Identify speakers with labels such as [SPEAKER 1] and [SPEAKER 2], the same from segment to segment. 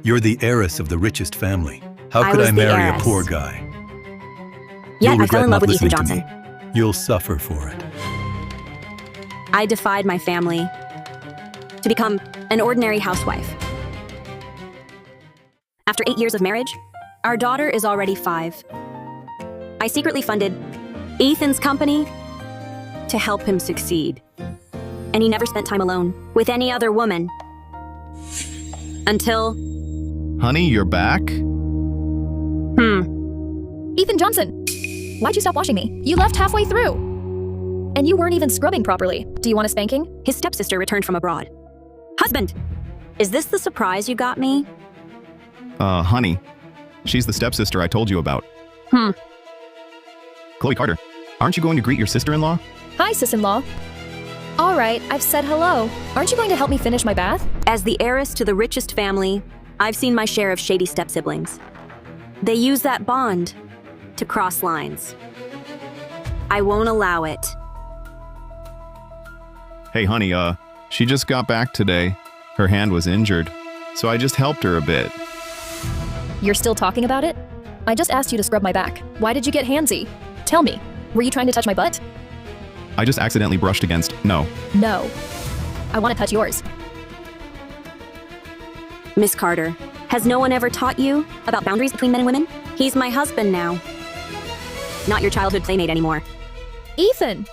[SPEAKER 1] You're the heiress of the richest family. How
[SPEAKER 2] I
[SPEAKER 1] could
[SPEAKER 2] was
[SPEAKER 1] I
[SPEAKER 2] the
[SPEAKER 1] marry a
[SPEAKER 2] heiress.
[SPEAKER 1] poor guy?
[SPEAKER 2] Yet
[SPEAKER 1] You'll
[SPEAKER 2] I fell
[SPEAKER 1] regret
[SPEAKER 2] in love
[SPEAKER 1] not
[SPEAKER 2] with Ethan
[SPEAKER 1] listening to
[SPEAKER 2] Johnson.
[SPEAKER 1] me. You'll suffer for it.
[SPEAKER 2] I defied my family to become an ordinary housewife. After 8 years of marriage, our daughter is already 5. I secretly funded Ethan's company to help him succeed. And he never spent time alone with any other woman. Until...
[SPEAKER 3] Honey, you're back?
[SPEAKER 4] Ethan Johnson, why'd you stop washing me? You left halfway through. And you weren't even scrubbing properly. Do you want a spanking?
[SPEAKER 2] His stepsister returned from abroad. Husband! Is this the surprise you got me?
[SPEAKER 3] Honey. She's the stepsister I told you about. Chloe Carter, aren't you going to greet your sister-in-law?
[SPEAKER 4] Hi, sis-in-law. All right, I've said hello. Aren't you going to help me finish my bath?
[SPEAKER 2] As the heiress to the richest family, I've seen my share of shady step-siblings. They use that bond to cross lines. I won't allow it.
[SPEAKER 3] Hey, honey, she just got back today. Her hand was injured, so I just helped her a bit.
[SPEAKER 4] You're still talking about it? I just asked you to scrub my back. Why did you get handsy? Tell me, were you trying to touch my butt?
[SPEAKER 3] I just accidentally brushed against... No.
[SPEAKER 4] No. I want to touch yours.
[SPEAKER 2] Miss Carter, has no one ever taught you about boundaries between men and women? He's my husband now. Not your childhood playmate anymore.
[SPEAKER 4] Ethan!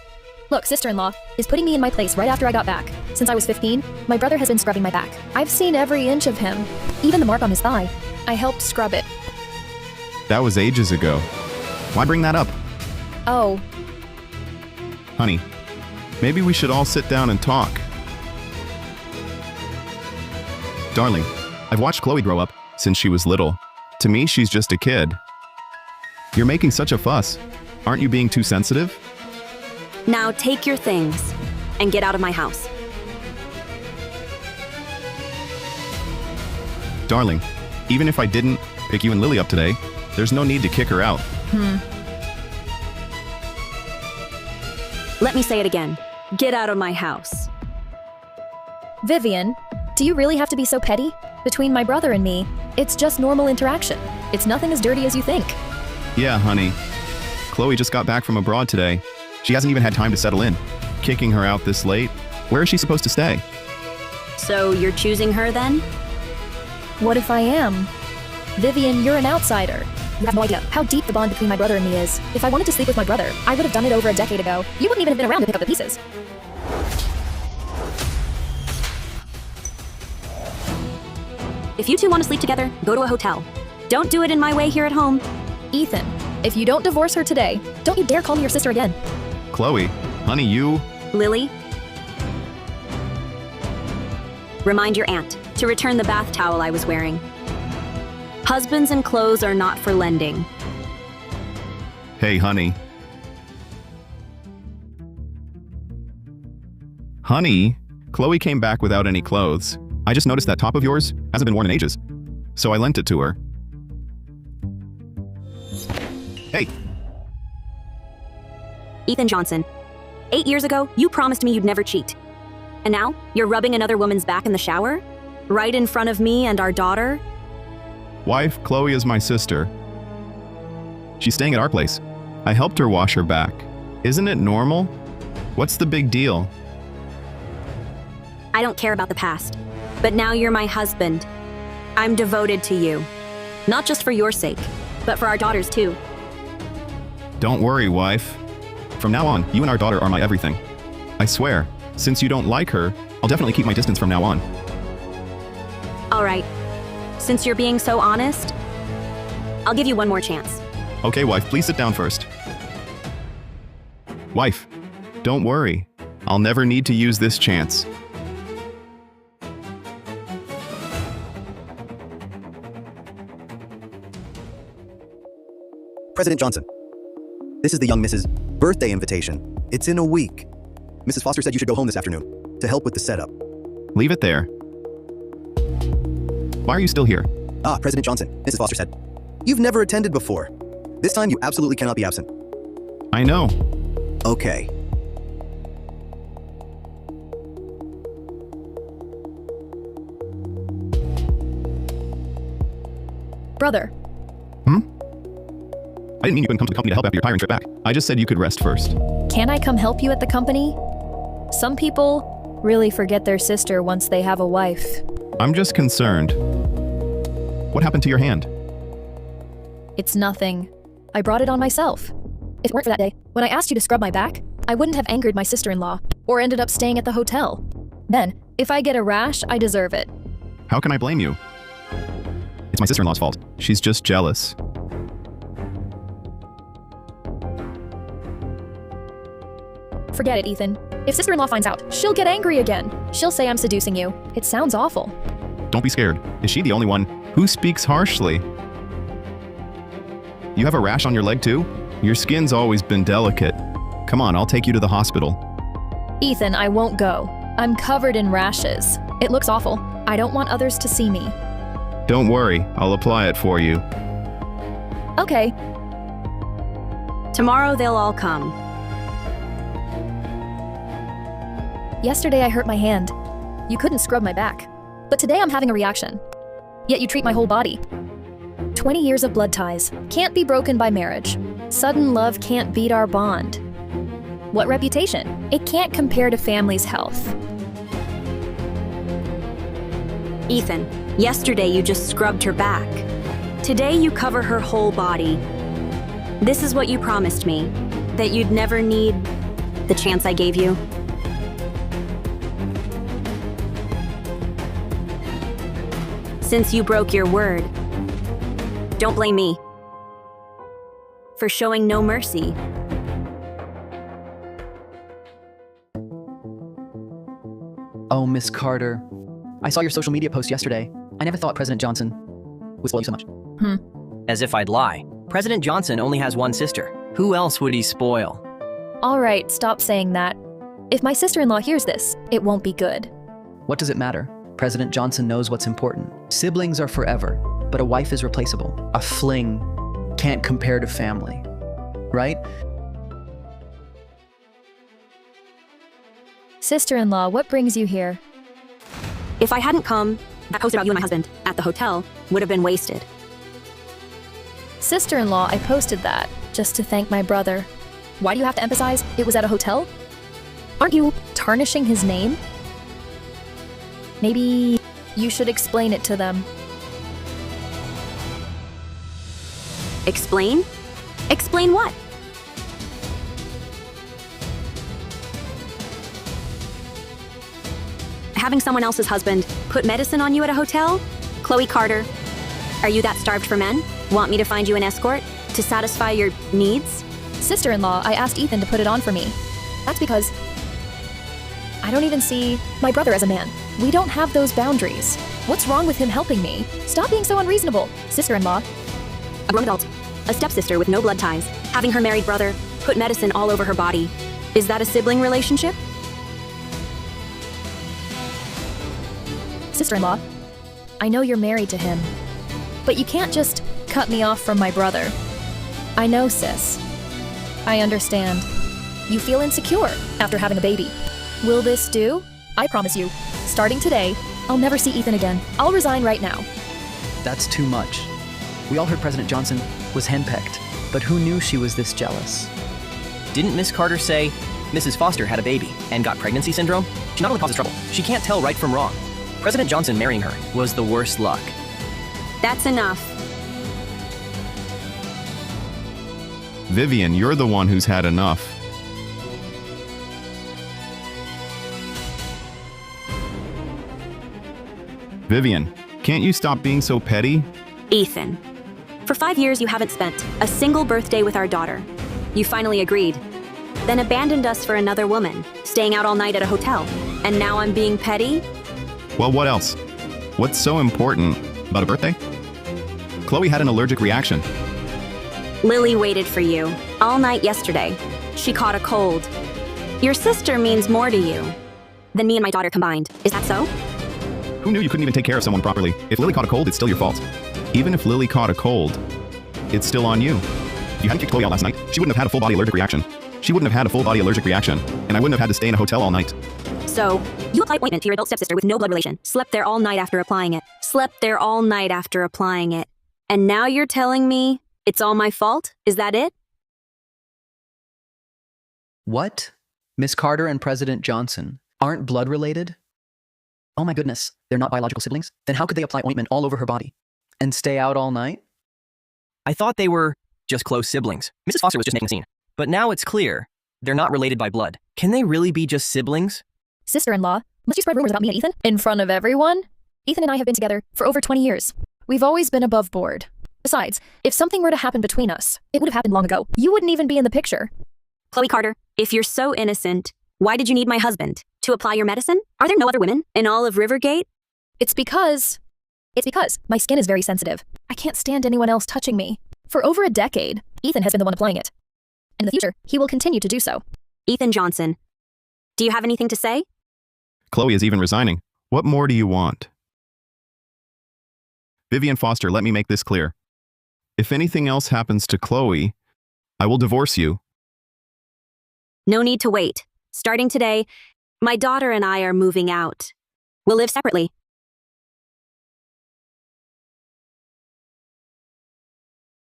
[SPEAKER 4] Look, sister-in-law is putting me in my place right after I got back. Since I was 15, my brother has been scrubbing my back. I've seen every inch of him, even the mark on his thigh. I helped scrub it.
[SPEAKER 3] That was ages ago. Why bring that up?
[SPEAKER 4] Oh,
[SPEAKER 3] Honey, maybe we should all sit down and talk. Darling, I've watched Chloe grow up since she was little. To me, she's just a kid. You're making such a fuss. Aren't you being too sensitive?
[SPEAKER 2] Now take your things and get out of my house.
[SPEAKER 3] Darling, even if I didn't pick you and Lily up today, there's no need to kick her out.
[SPEAKER 2] Let me say it again. Get out of my house.
[SPEAKER 4] Vivian, do you really have to be so petty? Between my brother and me, it's just normal interaction. It's nothing as dirty as you think.
[SPEAKER 3] Yeah, honey. Chloe just got back from abroad today. She hasn't even had time to settle in. Kicking her out this late? Where is she supposed to stay?
[SPEAKER 2] So you're choosing her then?
[SPEAKER 4] What if I am? Vivian, you're an outsider. You have no idea how deep the bond between my brother and me is. If I wanted to sleep with my brother, I would have done it over a decade ago. You wouldn't even have been around to pick up the pieces.
[SPEAKER 2] If you two want to sleep together, go to a hotel. Don't do it in my way here at home.
[SPEAKER 4] Ethan, if you don't divorce her today, don't you dare call me your sister again.
[SPEAKER 3] Chloe, honey, you...
[SPEAKER 2] Lily? Remind your aunt to return the bath towel I was wearing. Husbands and clothes are not for lending.
[SPEAKER 3] Hey, honey. Honey, Chloe came back without any clothes. I just noticed that top of yours hasn't been worn in ages, so I lent it to her. Hey!
[SPEAKER 2] Ethan Johnson, 8 years ago, you promised me you'd never cheat. And now, you're rubbing another woman's back in the shower? Right in front of me and our daughter?
[SPEAKER 3] Wife, Chloe is my sister. She's staying at our place. I helped her wash her back. Isn't it normal? What's the big deal?
[SPEAKER 2] I don't care about the past, but now you're my husband. I'm devoted to you. Not just for your sake, but for our daughters too.
[SPEAKER 3] Don't worry, wife. From now on, you and our daughter are my everything. I swear, since you don't like her, I'll definitely keep my distance from now on.
[SPEAKER 2] All right. Since you're being so honest, I'll give you one more chance.
[SPEAKER 3] Okay, wife, please sit down first. Wife, don't worry. I'll never need to use this chance.
[SPEAKER 5] President Johnson, this is the young Mrs. birthday invitation. It's in a week. Mrs. Foster said you should go home this afternoon to help with the setup.
[SPEAKER 3] Leave it there. Why are you still here?
[SPEAKER 5] President Johnson, Mrs. Foster said. You've never attended before. This time you absolutely cannot be absent.
[SPEAKER 3] I know.
[SPEAKER 5] Okay.
[SPEAKER 4] Brother.
[SPEAKER 3] I didn't mean you couldn't come to the company to help after your tiring trip back. I just said you could rest first.
[SPEAKER 4] Can I come help you at the company? Some people really forget their sister once they have a wife.
[SPEAKER 3] I'm just concerned. What happened to your hand?
[SPEAKER 4] It's nothing. I brought it on myself. If it weren't for that day, when I asked you to scrub my back, I wouldn't have angered my sister-in-law or ended up staying at the hotel. Then, if I get a rash, I deserve it.
[SPEAKER 3] How can I blame you? It's my sister-in-law's fault. She's just jealous.
[SPEAKER 4] Forget it, Ethan. If sister-in-law finds out, she'll get angry again. She'll say I'm seducing you. It sounds awful.
[SPEAKER 3] Don't be scared. Is she the only one who speaks harshly? You have a rash on your leg too? Your skin's always been delicate. Come on, I'll take you to the hospital.
[SPEAKER 4] Ethan, I won't go. I'm covered in rashes. It looks awful. I don't want others to see me.
[SPEAKER 3] Don't worry, I'll apply it for you.
[SPEAKER 4] Okay.
[SPEAKER 2] Tomorrow they'll all come.
[SPEAKER 4] Yesterday I hurt my hand. You couldn't scrub my back. But today I'm having a reaction. Yet you treat my whole body. 20 years of blood ties can't be broken by marriage. Sudden love can't beat our bond. What reputation? It can't compare to family's health.
[SPEAKER 2] Ethan, yesterday you just scrubbed her back. Today you cover her whole body. This is what you promised me, that you'd never need the chance I gave you. Since you broke your word, don't blame me for showing no mercy.
[SPEAKER 6] Oh, Miss Carter. I saw your social media post yesterday. I never thought President Johnson would spoil you so much.
[SPEAKER 7] As if I'd lie. President Johnson only has one sister. Who else would he spoil?
[SPEAKER 4] All right, stop saying that. If my sister-in-law hears this, it won't be good.
[SPEAKER 6] What does it matter? President Johnson knows what's important. Siblings are forever, but a wife is replaceable. A fling can't compare to family, right?
[SPEAKER 4] Sister-in-law, what brings you here?
[SPEAKER 2] If I hadn't come, that post about you and my husband at the hotel would have been wasted.
[SPEAKER 4] Sister-in-law, I posted that just to thank my brother. Why do you have to emphasize it was at a hotel? Aren't you tarnishing his name? Maybe you should explain it to them.
[SPEAKER 2] Explain? Explain what? Having someone else's husband put medicine on you at a hotel? Chloe Carter, are you that starved for men? Want me to find you an escort to satisfy your needs?
[SPEAKER 4] Sister-in-law, I asked Ethan to put it on for me. That's because I don't even see my brother as a man. We don't have those boundaries. What's wrong with him helping me? Stop being so unreasonable. Sister-in-law.
[SPEAKER 2] A grown adult, a stepsister with no blood ties, having her married brother put medicine all over her body. Is that a sibling relationship?
[SPEAKER 4] Sister-in-law, I know you're married to him, but you can't just cut me off from my brother. I know, sis. I understand. You feel insecure after having a baby. Will this do? I promise you, starting today, I'll never see Ethan again. I'll resign right now.
[SPEAKER 6] That's too much. We all heard President Johnson was henpecked, but who knew she was this jealous?
[SPEAKER 7] Didn't Miss Carter say Mrs. Foster had a baby and got pregnancy syndrome? She not only causes trouble, she can't tell right from wrong. President Johnson marrying her was the worst luck.
[SPEAKER 2] That's enough.
[SPEAKER 3] Vivian, you're the one who's had enough. Vivian, can't you stop being so petty?
[SPEAKER 2] Ethan, for 5 years you haven't spent a single birthday with our daughter. You finally agreed, then abandoned us for another woman, staying out all night at a hotel. And now I'm being petty?
[SPEAKER 3] Well, what else? What's so important about a birthday? Chloe had an allergic reaction.
[SPEAKER 2] Lily waited for you all night yesterday. She caught a cold. Your sister means more to you than me and my daughter combined. Is that so?
[SPEAKER 3] Who knew you couldn't even take care of someone properly? If Lily caught a cold, it's still your fault. Even if Lily caught a cold, it's still on you. If you hadn't kicked Chloe out last night, she wouldn't have had a full-body allergic reaction. She wouldn't have had a full-body allergic reaction, and I wouldn't have had to stay in a hotel all night.
[SPEAKER 2] So, you applied ointment to your adult stepsister with no blood relation. Slept there all night after applying it. Slept there all night after applying it. And now you're telling me it's all my fault? Is that it?
[SPEAKER 6] What? Miss Carter and President Johnson aren't blood related? Oh my goodness, they're not biological siblings? Then how could they apply ointment all over her body and stay out all night?
[SPEAKER 7] I thought they were just close siblings. Mrs. Foster was just making a scene. But now it's clear they're not related by blood. Can they really be just siblings?
[SPEAKER 4] Sister-in-law, must you spread rumors about me and Ethan? In front of everyone? Ethan and I have been together for over 20 years. We've always been above board. Besides, if something were to happen between us, it would have happened long ago. You wouldn't even be in the picture.
[SPEAKER 2] Chloe Carter, if you're so innocent, why did you need my husband? To apply your medicine? Are there no other women in all of Rivergate?
[SPEAKER 4] It's because my skin is very sensitive. I can't stand anyone else touching me. For over a decade, Ethan has been the one applying it. In the future, he will continue to do so.
[SPEAKER 2] Ethan Johnson, do you have anything to say?
[SPEAKER 3] Chloe is even resigning. What more do you want? Vivian Foster, let me make this clear. If anything else happens to Chloe, I will divorce you.
[SPEAKER 2] No need to wait. Starting today, my daughter and I are moving out. We'll live separately.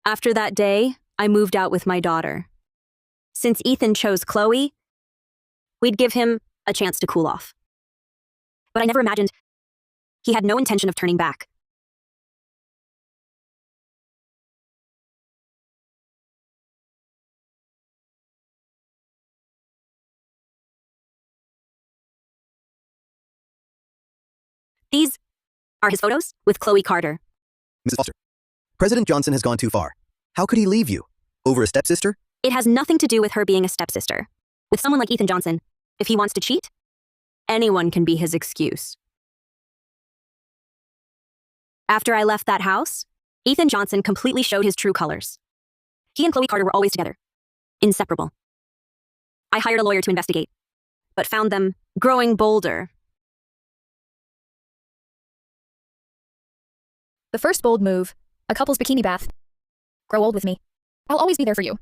[SPEAKER 2] After that day, I moved out with my daughter. Since Ethan chose Chloe, we'd give him a chance to cool off. But I never imagined he had no intention of turning back. These are his photos with Chloe Carter.
[SPEAKER 5] Mrs. Foster, President Johnson has gone too far. How could he leave you? Over a stepsister?
[SPEAKER 2] It has nothing to do with her being a stepsister. With someone like Ethan Johnson, if he wants to cheat, anyone can be his excuse. After I left that house, Ethan Johnson completely showed his true colors. He and Chloe Carter were always together, inseparable. I hired a lawyer to investigate, but found them growing bolder.
[SPEAKER 4] The first bold move, a couple's bikini bath. Grow old with me. I'll always be there for you.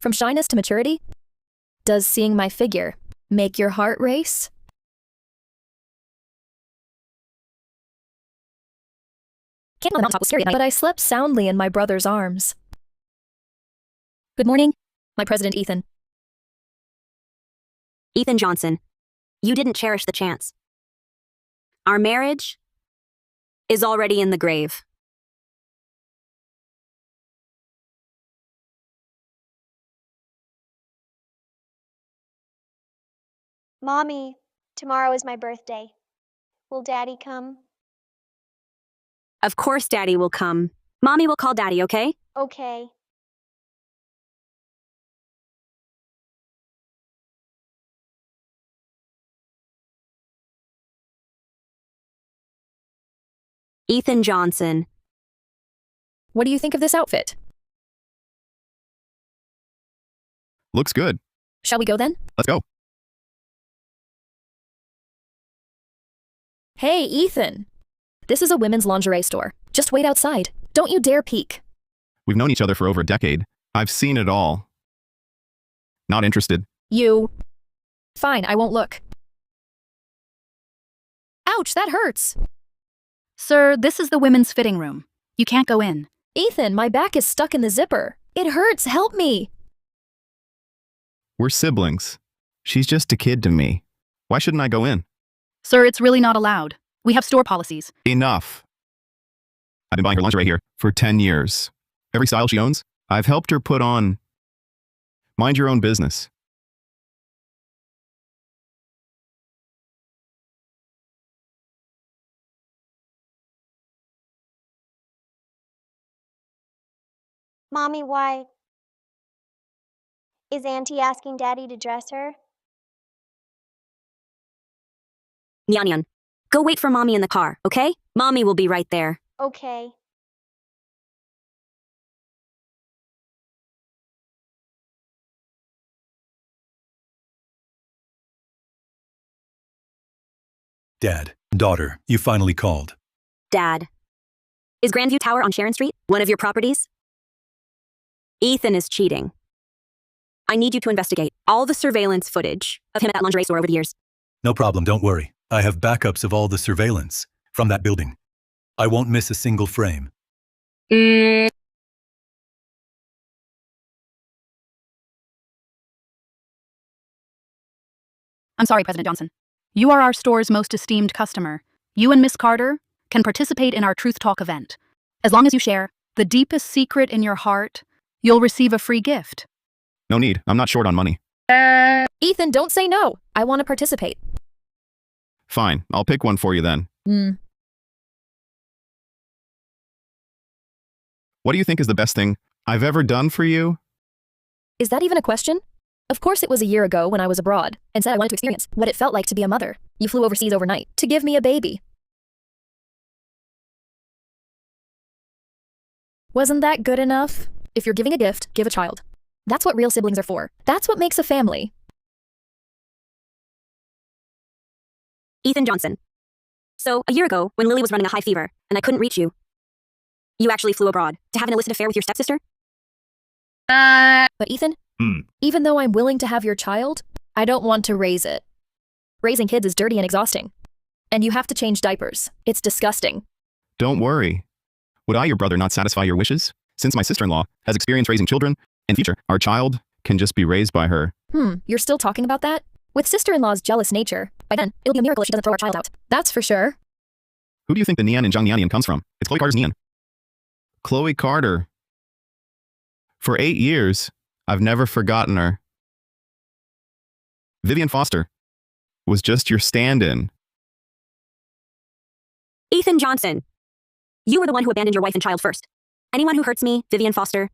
[SPEAKER 4] From shyness to maturity, does seeing my figure make your heart race? Can't on the mountaintop was scary at night, but I slept soundly in my brother's arms. Good morning, my President Ethan.
[SPEAKER 2] Ethan Johnson, you didn't cherish the chance. Our marriage is already in the grave.
[SPEAKER 8] Mommy, tomorrow is my birthday. Will Daddy come?
[SPEAKER 2] Of course Daddy will come. Mommy will call Daddy, okay?
[SPEAKER 8] Okay.
[SPEAKER 2] Ethan Johnson.
[SPEAKER 4] What do you think of this outfit?
[SPEAKER 3] Looks good.
[SPEAKER 4] Shall we go then?
[SPEAKER 3] Let's go.
[SPEAKER 4] Hey, Ethan. This is a women's lingerie store. Just wait outside. Don't you dare peek.
[SPEAKER 3] We've known each other for over a decade. I've seen it all. Not interested.
[SPEAKER 4] You. Fine, I won't look. Ouch, that hurts.
[SPEAKER 9] Sir, this is the women's fitting room. You can't go in.
[SPEAKER 4] Ethan, my back is stuck in the zipper. It hurts, help me.
[SPEAKER 3] We're siblings. She's just a kid to me. Why shouldn't I go in?
[SPEAKER 9] Sir, it's really not allowed. We have store policies.
[SPEAKER 3] Enough. I've been buying her lingerie here for 10 years. Every style she owns, I've helped her put on. Mind your own business.
[SPEAKER 8] Mommy, why? Is Auntie asking Daddy to dress her?
[SPEAKER 2] Nyan, go wait for Mommy in the car, okay? Mommy will be right there.
[SPEAKER 8] Okay.
[SPEAKER 1] Dad, daughter, you finally called.
[SPEAKER 2] Dad, is Grandview Tower on Sharon Street one of your properties? Ethan is cheating. I need you to investigate all the surveillance footage of him at that lingerie store over the years.
[SPEAKER 1] No problem, don't worry. I have backups of all the surveillance from that building. I won't miss a single frame.
[SPEAKER 9] I'm sorry, President Johnson. You are our store's most esteemed customer. You and Miss Carter can participate in our Truth Talk event. As long as you share the deepest secret in your heart, you'll receive a free gift.
[SPEAKER 3] No need. I'm not short on money.
[SPEAKER 4] Ethan, don't say no. I want to participate.
[SPEAKER 3] Fine. I'll pick one for you then. What do you think is the best thing I've ever done for you?
[SPEAKER 4] Is that even a question? Of course it was a year ago when I was abroad and said I wanted to experience what it felt like to be a mother. You flew overseas overnight to give me a baby. Wasn't that good enough? If you're giving a gift, give a child. That's what real siblings are for. That's what makes a family.
[SPEAKER 2] Ethan Johnson. So, a year ago, when Lily was running a high fever and I couldn't reach you, you actually flew abroad to have an illicit affair with your stepsister?
[SPEAKER 4] But Ethan, even though I'm willing to have your child, I don't want to raise it. Raising kids is dirty and exhausting. And you have to change diapers. It's disgusting.
[SPEAKER 3] Don't worry. Would I, your brother, not satisfy your wishes? Since my sister-in-law has experience raising children, in future, our child can just be raised by her.
[SPEAKER 4] You're still talking about that? With sister-in-law's jealous nature, by then, it'll be a miracle if she doesn't throw our child out. That's for sure.
[SPEAKER 3] Who do you think the Nian in Zhangnianian comes from? It's Chloe Carter's Nian. Chloe Carter. For 8 years, I've never forgotten her. Vivian Foster was just your stand-in.
[SPEAKER 2] Ethan Johnson. You were the one who abandoned your wife and child first. Anyone who hurts me, Vivian Foster,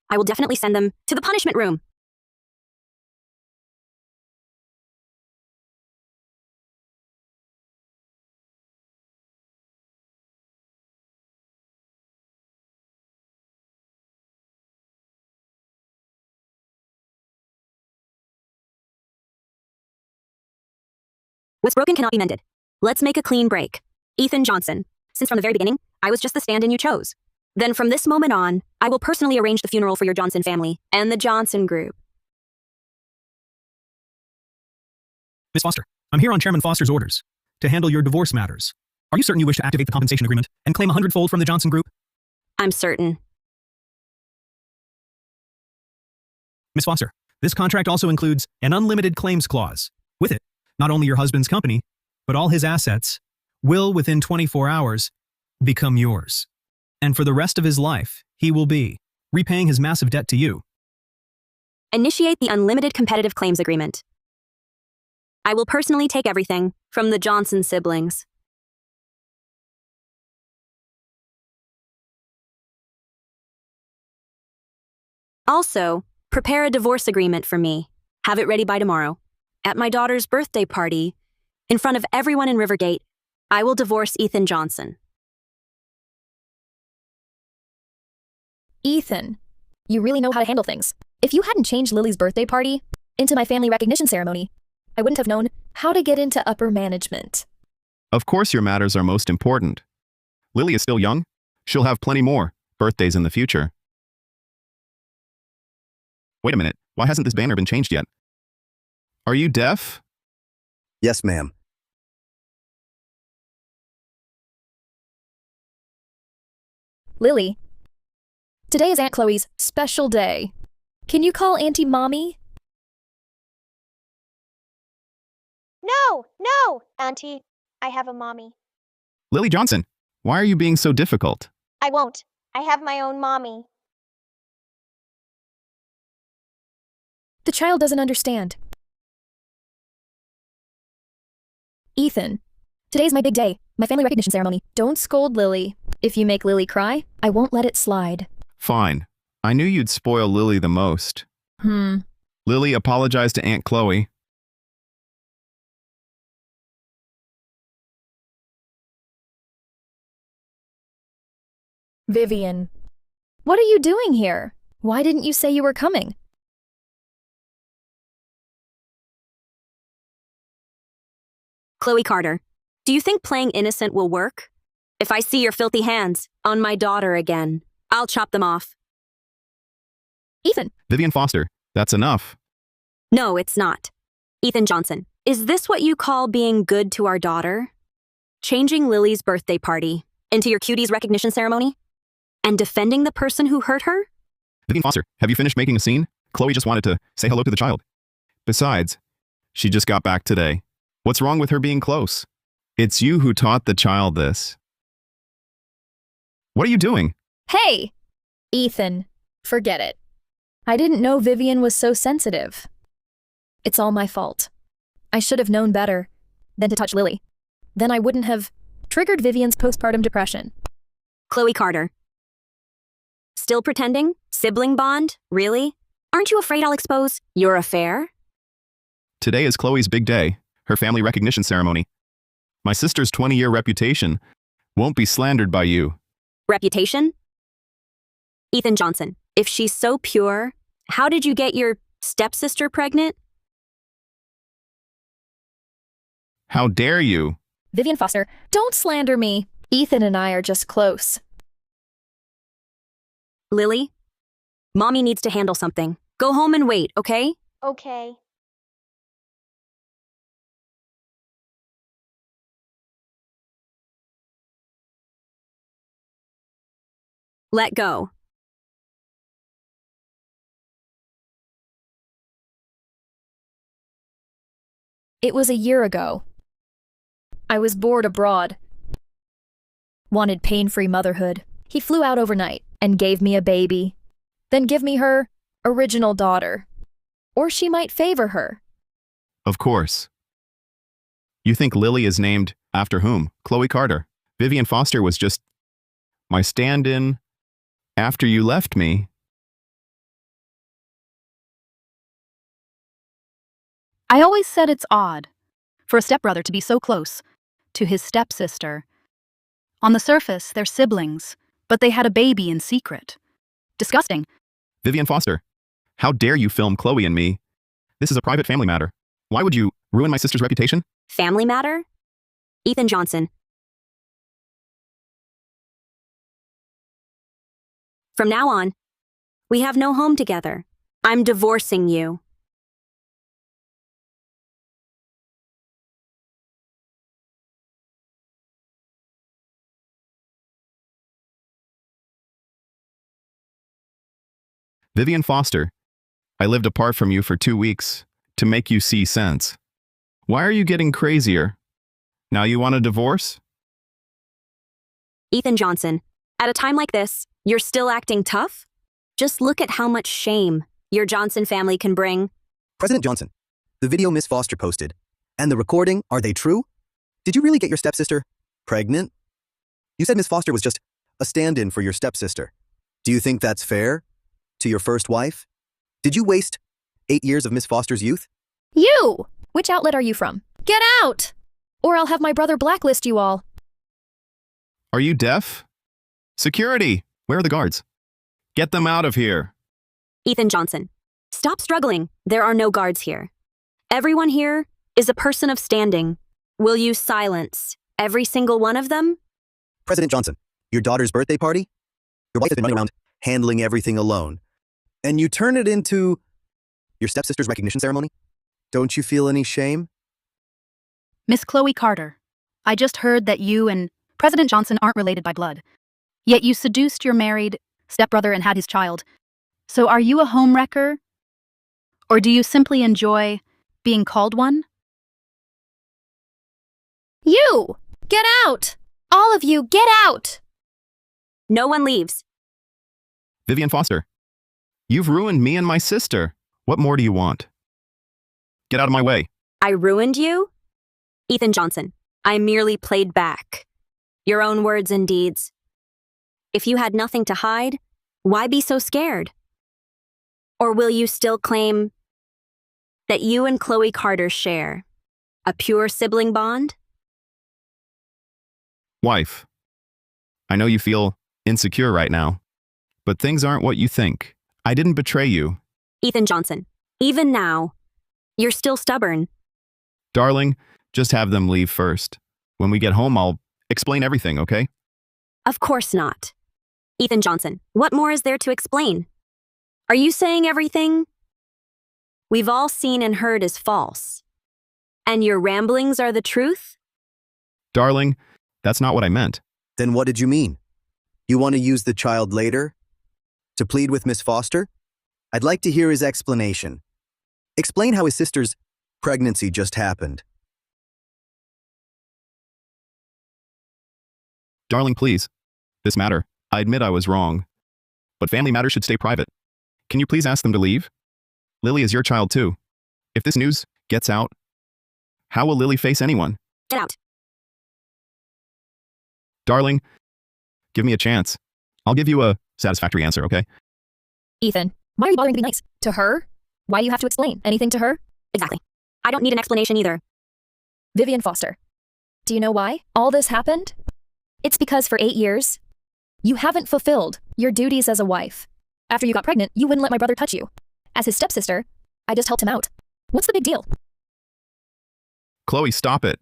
[SPEAKER 2] I will definitely send them to the punishment room. What's broken cannot be mended. Let's make a clean break. Ethan Johnson. Since from the very beginning, I was just the stand-in you chose. Then from this moment on, I will personally arrange the funeral for your Johnson family and the Johnson group.
[SPEAKER 10] Miss Foster, I'm here on Chairman Foster's orders to handle your divorce matters. Are you certain you wish to activate the compensation agreement and claim 100-fold from the Johnson group?
[SPEAKER 2] I'm certain.
[SPEAKER 10] Miss Foster, this contract also includes an unlimited claims clause. With it, not only your husband's company, but all his assets will, within 24 hours, become yours. And for the rest of his life, he will be repaying his massive debt to you.
[SPEAKER 2] Initiate the unlimited competitive claims agreement. I will personally take everything from the Johnson siblings. Also, prepare a divorce agreement for me. Have it ready by tomorrow. At my daughter's birthday party, in front of everyone in Rivergate, I will divorce Ethan Johnson.
[SPEAKER 4] Ethan, you really know how to handle things. If you hadn't changed Lily's birthday party into my family recognition ceremony, I wouldn't have known how to get into upper management.
[SPEAKER 3] Of course your matters are most important. Lily is still young. She'll have plenty more birthdays in the future. Wait a minute. Why hasn't this banner been changed yet? Are you deaf?
[SPEAKER 5] Yes, ma'am.
[SPEAKER 4] Lily, today is Aunt Chloe's special day. Can you call Auntie Mommy?
[SPEAKER 8] No, Auntie. I have a mommy.
[SPEAKER 3] Lily Johnson, why are you being so difficult?
[SPEAKER 8] I won't. I have my own mommy.
[SPEAKER 4] The child doesn't understand. Ethan, today's my big day, my family recognition ceremony. Don't scold Lily. If you make Lily cry, I won't let it slide.
[SPEAKER 3] Fine. I knew you'd spoil Lily the most. Lily apologized to Aunt Chloe.
[SPEAKER 4] Vivian, what are you doing here? Why didn't you say you were coming?
[SPEAKER 2] Chloe Carter, do you think playing innocent will work? If I see your filthy hands on my daughter again, I'll chop them off.
[SPEAKER 4] Ethan.
[SPEAKER 3] Vivian Foster, that's enough.
[SPEAKER 2] No, it's not. Ethan Johnson, is this what you call being good to our daughter? Changing Lily's birthday party into your cuties recognition ceremony? and defending the person who hurt her?
[SPEAKER 3] Vivian Foster, have you finished making a scene? Chloe just wanted to say hello to the child. Besides, she just got back today. What's wrong with her being close? It's you who taught the child this. What are you doing?
[SPEAKER 4] Hey! Ethan, forget it. I didn't know Vivian was so sensitive. It's all my fault. I should have known better than to touch Lily. Then I wouldn't have triggered Vivian's postpartum depression.
[SPEAKER 2] Chloe Carter. Still pretending? Sibling bond? Really? Aren't you afraid I'll expose your affair?
[SPEAKER 3] Today is Chloe's big day, her family recognition ceremony. My sister's 20-year reputation won't be slandered by you.
[SPEAKER 2] Reputation? Ethan Johnson, if she's so pure, how did you get your stepsister pregnant?
[SPEAKER 3] How dare you?
[SPEAKER 4] Vivian Foster, don't slander me. Ethan and I are just close.
[SPEAKER 2] Lily, Mommy needs to handle something. Go home and wait, okay?
[SPEAKER 8] Okay.
[SPEAKER 2] Let go.
[SPEAKER 4] It was a year ago. I was bored abroad. Wanted pain-free motherhood. He flew out overnight and gave me a baby. Then give me her original daughter. Or she might favor her.
[SPEAKER 3] Of course. You think Lily is named after whom? Chloe Carter. Vivian Foster was just my stand-in after you left me.
[SPEAKER 9] I always said it's odd for a stepbrother to be so close to his stepsister. On the surface, they're siblings, but they had a baby in secret. Disgusting.
[SPEAKER 3] Vivian Foster, how dare you film Chloe and me? This is a private family matter. Why would you ruin my sister's reputation?
[SPEAKER 2] Family matter? Ethan Johnson. From now on, we have no home together. I'm divorcing you.
[SPEAKER 3] Vivian Foster, I lived apart from you for 2 weeks to make you see sense. Why are you getting crazier? Now you want a divorce?
[SPEAKER 2] Ethan Johnson, at a time like this, you're still acting tough? Just look at how much shame your Johnson family can bring.
[SPEAKER 5] President Johnson, the video Miss Foster posted, and the recording, are they true? Did you really get your stepsister pregnant? You said Miss Foster was just a stand-in for your stepsister. Do you think that's fair? To your first wife? Did you waste 8 years of Miss Foster's youth?
[SPEAKER 4] You! Which outlet are you from? Get out! Or I'll have my brother blacklist you all.
[SPEAKER 3] Are you deaf? Security! Where are the guards? Get them out of here.
[SPEAKER 2] Ethan Johnson, stop struggling. There are no guards here. Everyone here is a person of standing. Will you silence every single one of them?
[SPEAKER 5] President Johnson, your daughter's birthday party? Your wife has been running around handling everything alone. And you turn it into your stepsister's recognition ceremony? Don't you feel any shame?
[SPEAKER 9] Miss Chloe Carter, I just heard that you and President Johnson aren't related by blood. Yet you seduced your married stepbrother and had his child. So are you a homewrecker? Or do you simply enjoy being called one?
[SPEAKER 4] You! Get out! All of you, get out!
[SPEAKER 2] No one leaves.
[SPEAKER 3] Vivian Foster, you've ruined me and my sister. What more do you want? Get out of my way.
[SPEAKER 2] I ruined you? Ethan Johnson, I merely played back your own words and deeds. If you had nothing to hide, why be so scared? Or will you still claim that you and Chloe Carter share a pure sibling bond?
[SPEAKER 3] Wife, I know you feel insecure right now, but things aren't what you think. I didn't betray you.
[SPEAKER 2] Ethan Johnson, even now, you're still stubborn.
[SPEAKER 3] Darling, just have them leave first. When we get home, I'll explain everything, okay?
[SPEAKER 2] Of course not. Ethan Johnson, what more is there to explain? Are you saying everything we've all seen and heard is false? And your ramblings are the truth?
[SPEAKER 3] Darling, that's not what I meant.
[SPEAKER 5] Then what did you mean? You want to use the child later? To plead with Miss Foster? I'd like to hear his explanation. Explain how his sister's pregnancy just happened.
[SPEAKER 3] Darling, please. This matter, I admit I was wrong. But family matters should stay private. Can you please ask them to leave? Lily is your child too. If this news gets out, how will Lily face anyone?
[SPEAKER 2] Get out.
[SPEAKER 3] Darling, give me a chance. I'll give you a satisfactory answer, okay?
[SPEAKER 4] Ethan, why are you bothering to be nice? To her? Why do you have to explain anything to her?
[SPEAKER 2] Exactly. I don't need an explanation either.
[SPEAKER 4] Vivian Foster. Do you know why all this happened? It's because for 8 years, you haven't fulfilled your duties as a wife. After you got pregnant, you wouldn't let my brother touch you. As his stepsister, I just helped him out. What's the big deal?
[SPEAKER 3] Chloe, stop it.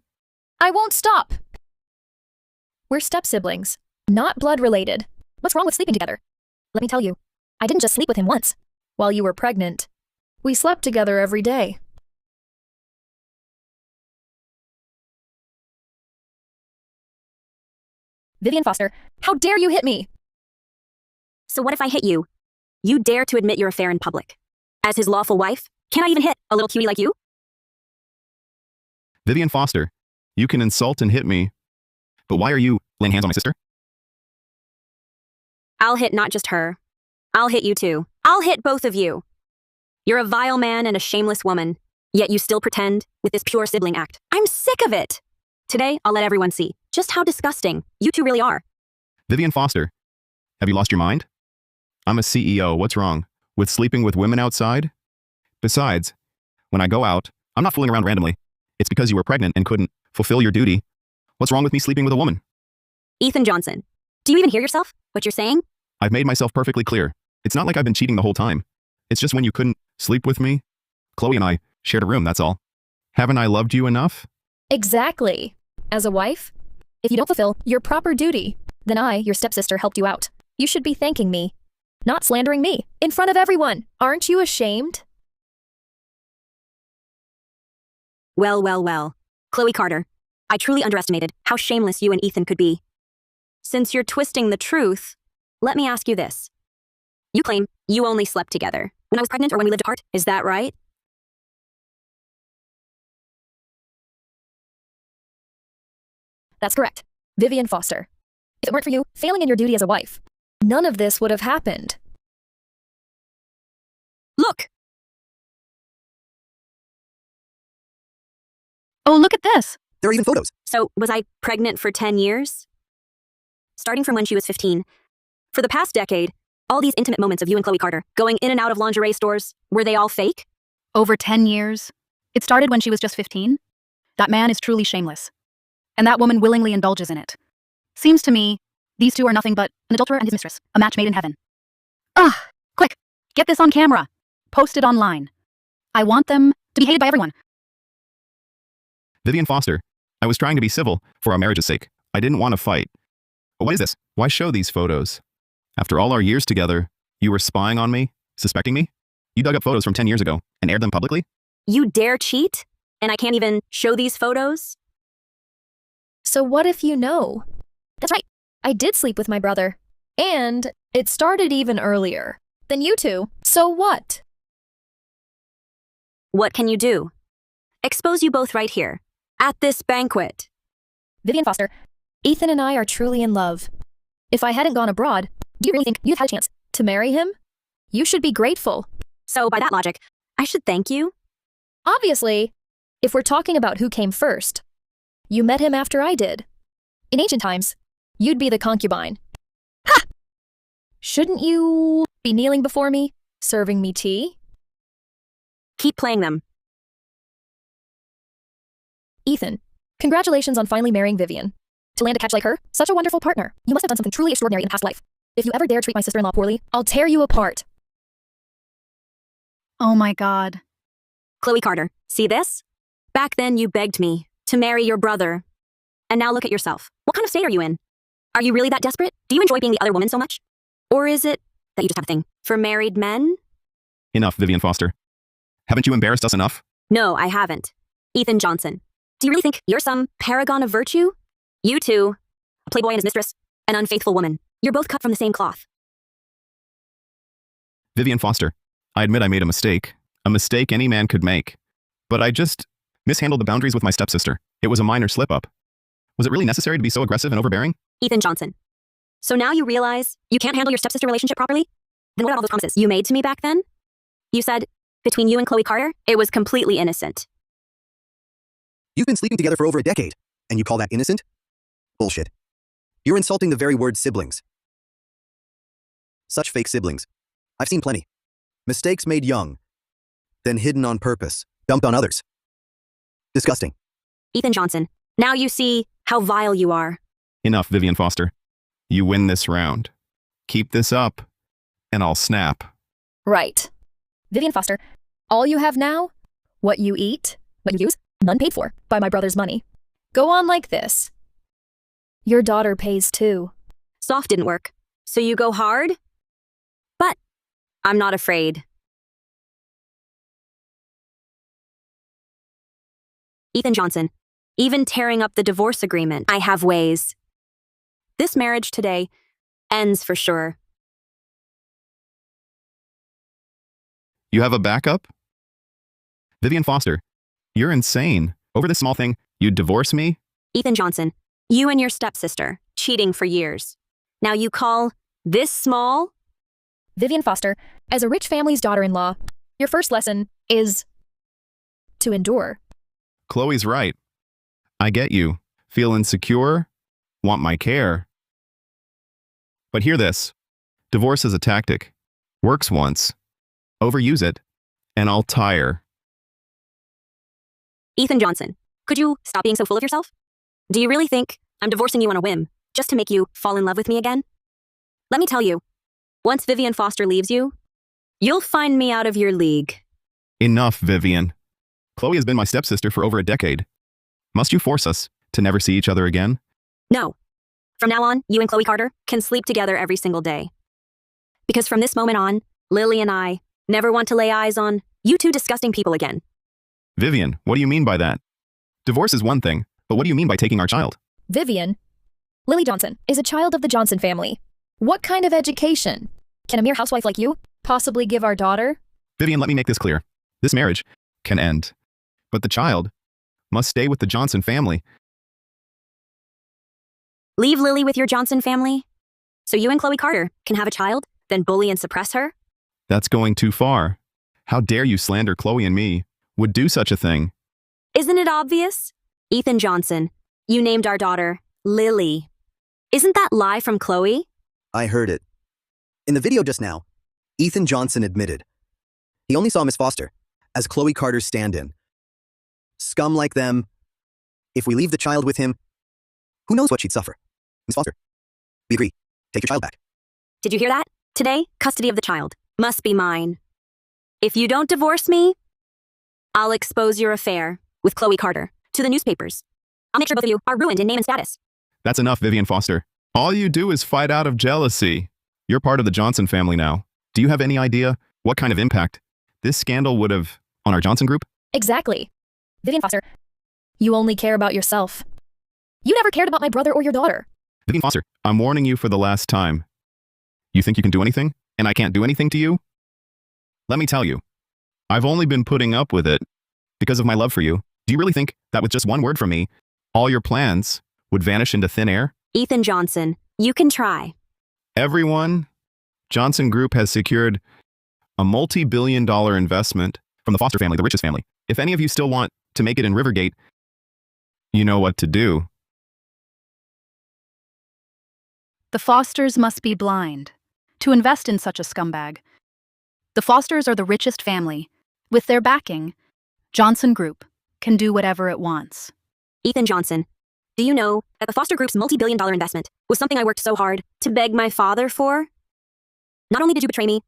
[SPEAKER 4] I won't stop. We're step-siblings, not blood-related. What's wrong with sleeping together? Let me tell you, I didn't just sleep with him once. While you were pregnant, we slept together every day. Vivian Foster, how dare you hit me?
[SPEAKER 2] So what if I hit you? You dare to admit your affair in public. As his lawful wife, can I even hit a little cutie like you?
[SPEAKER 3] Vivian Foster, you can insult and hit me, but why are you laying hands on my sister?
[SPEAKER 2] I'll hit not just her. I'll hit you too. I'll hit both of you. You're a vile man and a shameless woman, yet you still pretend with this pure sibling act. I'm sick of it. Today, I'll let everyone see just how disgusting you two really are.
[SPEAKER 3] Vivian Foster, have you lost your mind? I'm a CEO. What's wrong with sleeping with women outside? Besides, when I go out, I'm not fooling around randomly. It's because you were pregnant and couldn't fulfill your duty. What's wrong with me sleeping with a woman?
[SPEAKER 2] Ethan Johnson, do you even hear yourself? What you're saying?
[SPEAKER 3] I've made myself perfectly clear. It's not like I've been cheating the whole time. It's just when you couldn't sleep with me, Chloe and I shared a room, that's all. Haven't I loved you enough?
[SPEAKER 4] Exactly. As a wife, if you don't fulfill your proper duty, then I, your stepsister, helped you out. You should be thanking me, not slandering me in front of everyone. Aren't you ashamed?
[SPEAKER 2] Well, well, well. Chloe Carter, I truly underestimated how shameless you and Ethan could be. Since you're twisting the truth, let me ask you this. You claim you only slept together when I was pregnant or when we lived apart. Is that right?
[SPEAKER 4] That's correct. Vivian Foster. If it weren't for you failing in your duty as a wife, none of this would have happened.
[SPEAKER 2] Look!
[SPEAKER 9] Oh, look at this.
[SPEAKER 5] There are even photos.
[SPEAKER 2] So, was I pregnant for 10 years? Starting from when she was 15. For the past decade, all these intimate moments of you and Chloe Carter, going in and out of lingerie stores, were they all fake?
[SPEAKER 9] Over 10 years. It started when she was just 15. That man is truly shameless. And that woman willingly indulges in it. Seems to me, these two are nothing but an adulterer and his mistress, a match made in heaven. Ugh! Quick! Get this on camera. Post it online. I want them to be hated by everyone.
[SPEAKER 3] Vivian Foster, I was trying to be civil for our marriage's sake. I didn't want to fight. But what is this? Why show these photos? After all our years together, you were spying on me? Suspecting me? You dug up photos from 10 years ago and aired them publicly?
[SPEAKER 2] You dare cheat? And I can't even show these photos?
[SPEAKER 4] So what if you know? That's right. I did sleep with my brother. And it started even earlier than you two. So what?
[SPEAKER 2] What can you do? Expose you both right here, at this banquet.
[SPEAKER 4] Vivian Foster, Ethan and I are truly in love. If I hadn't gone abroad, do you really think you'd had a chance to marry him? You should be grateful.
[SPEAKER 2] So by that logic, I should thank you?
[SPEAKER 4] Obviously, if we're talking about who came first, you met him after I did. In ancient times, you'd be the concubine. Ha! Shouldn't you be kneeling before me, serving me tea?
[SPEAKER 2] Keep playing them.
[SPEAKER 4] Ethan, congratulations on finally marrying Vivian. To land a catch like her, such a wonderful partner. You must have done something truly extraordinary in past life. If you ever dare treat my sister-in-law poorly, I'll tear you apart.
[SPEAKER 9] Oh my God.
[SPEAKER 2] Chloe Carter, see this? Back then you begged me to marry your brother. And now look at yourself. What kind of state are you in? Are you really that desperate? Do you enjoy being the other woman so much? Or is it that you just have a thing for married men?
[SPEAKER 3] Enough, Vivian Foster. Haven't you embarrassed us enough?
[SPEAKER 2] No, I haven't. Ethan Johnson, do you really think you're some paragon of virtue? You two, a playboy and his mistress, an unfaithful woman. You're both cut from the same cloth.
[SPEAKER 3] Vivian Foster, I admit I made a mistake any man could make. But I just mishandled the boundaries with my stepsister. It was a minor slip-up. Was it really necessary to be so aggressive and overbearing?
[SPEAKER 2] Ethan Johnson. So now you realize you can't handle your stepsister relationship properly? Then what about all those promises you made to me back then? You said, between you and Chloe Carter, it was completely innocent.
[SPEAKER 5] You've been sleeping together for over a decade, and you call that innocent? Bullshit. You're insulting the very word siblings. Such fake siblings. I've seen plenty. Mistakes made young, then hidden on purpose, dumped on others. Disgusting.
[SPEAKER 2] Ethan Johnson, now you see how vile you are.
[SPEAKER 3] Enough, Vivian Foster. You win this round. Keep this up, and I'll snap.
[SPEAKER 4] Right. Vivian Foster, all you have now, what you eat, what you use, none paid for by my brother's money. Go on like this. Your daughter pays too.
[SPEAKER 2] Soft didn't work, so you go hard? But I'm not afraid. Ethan Johnson, even tearing up the divorce agreement, I have ways. This marriage today ends for sure.
[SPEAKER 3] You have a backup? Vivian Foster, you're insane. Over this small thing, you'd divorce me?
[SPEAKER 2] Ethan Johnson, you and your stepsister, cheating for years. Now you call this small?
[SPEAKER 4] Vivian Foster, as a rich family's daughter-in-law, your first lesson is to endure.
[SPEAKER 3] Chloe's right. I get you. Feel insecure? Want my care? But hear this. Divorce is a tactic. Works once. Overuse it, and I'll tire.
[SPEAKER 2] Ethan Johnson, could you stop being so full of yourself? Do you really think I'm divorcing you on a whim, just to make you fall in love with me again? Let me tell you, once Vivian Foster leaves you, you'll find me out of your league.
[SPEAKER 3] Enough, Vivian. Chloe has been my stepsister for over a decade. Must you force us to never see each other again?
[SPEAKER 2] No. From now on, you and Chloe Carter can sleep together every single day. Because from this moment on, Lily and I never want to lay eyes on you two disgusting people again.
[SPEAKER 3] Vivian, what do you mean by that? Divorce is one thing, but what do you mean by taking our child?
[SPEAKER 4] Vivian, Lily Johnson is a child of the Johnson family. What kind of education can a mere housewife like you possibly give our daughter?
[SPEAKER 3] Vivian, let me make this clear. This marriage can end, but the child must stay with the Johnson family.
[SPEAKER 2] Leave Lily with your Johnson family? So you and Chloe Carter can have a child, then bully and suppress her?
[SPEAKER 3] That's going too far. How dare you slander Chloe and me? Would do such a thing.
[SPEAKER 2] Isn't it obvious? Ethan Johnson, you named our daughter Lily. Isn't that lie from Chloe?
[SPEAKER 5] I heard it. In the video just now, Ethan Johnson admitted he only saw Miss Foster as Chloe Carter's stand-in. Scum like them. If we leave the child with him, who knows what she'd suffer? Miss Foster, we agree. Take your child back.
[SPEAKER 2] Did you hear that? Today, custody of the child must be mine. If you don't divorce me, I'll expose your affair with Chloe Carter to the newspapers. I'll make sure both of you are ruined in name and status.
[SPEAKER 3] That's enough, Vivian Foster. All you do is fight out of jealousy. You're part of the Johnson family now. Do you have any idea what kind of impact this scandal would have on our Johnson group?
[SPEAKER 4] Exactly. Vivian Foster, you only care about yourself. You never cared about my brother or your daughter.
[SPEAKER 3] Vivian Foster, I'm warning you for the last time. You think you can do anything, and I can't do anything to you? Let me tell you, I've only been putting up with it because of my love for you. Do you really think that with just one word from me, all your plans would vanish into thin air?
[SPEAKER 2] Ethan Johnson, you can try.
[SPEAKER 3] Everyone, Johnson Group has secured a multi-billion-dollar investment from the Foster family, the richest family. If any of you still want to make it in Rivergate, you know what to do.
[SPEAKER 9] The Fosters must be blind to invest in such a scumbag. The Fosters are the richest family. With their backing, Johnson Group can do whatever it wants.
[SPEAKER 2] Ethan Johnson, do you know that the Foster Group's multi-billion-dollar investment was something I worked so hard to beg my father for? Not only did you betray me,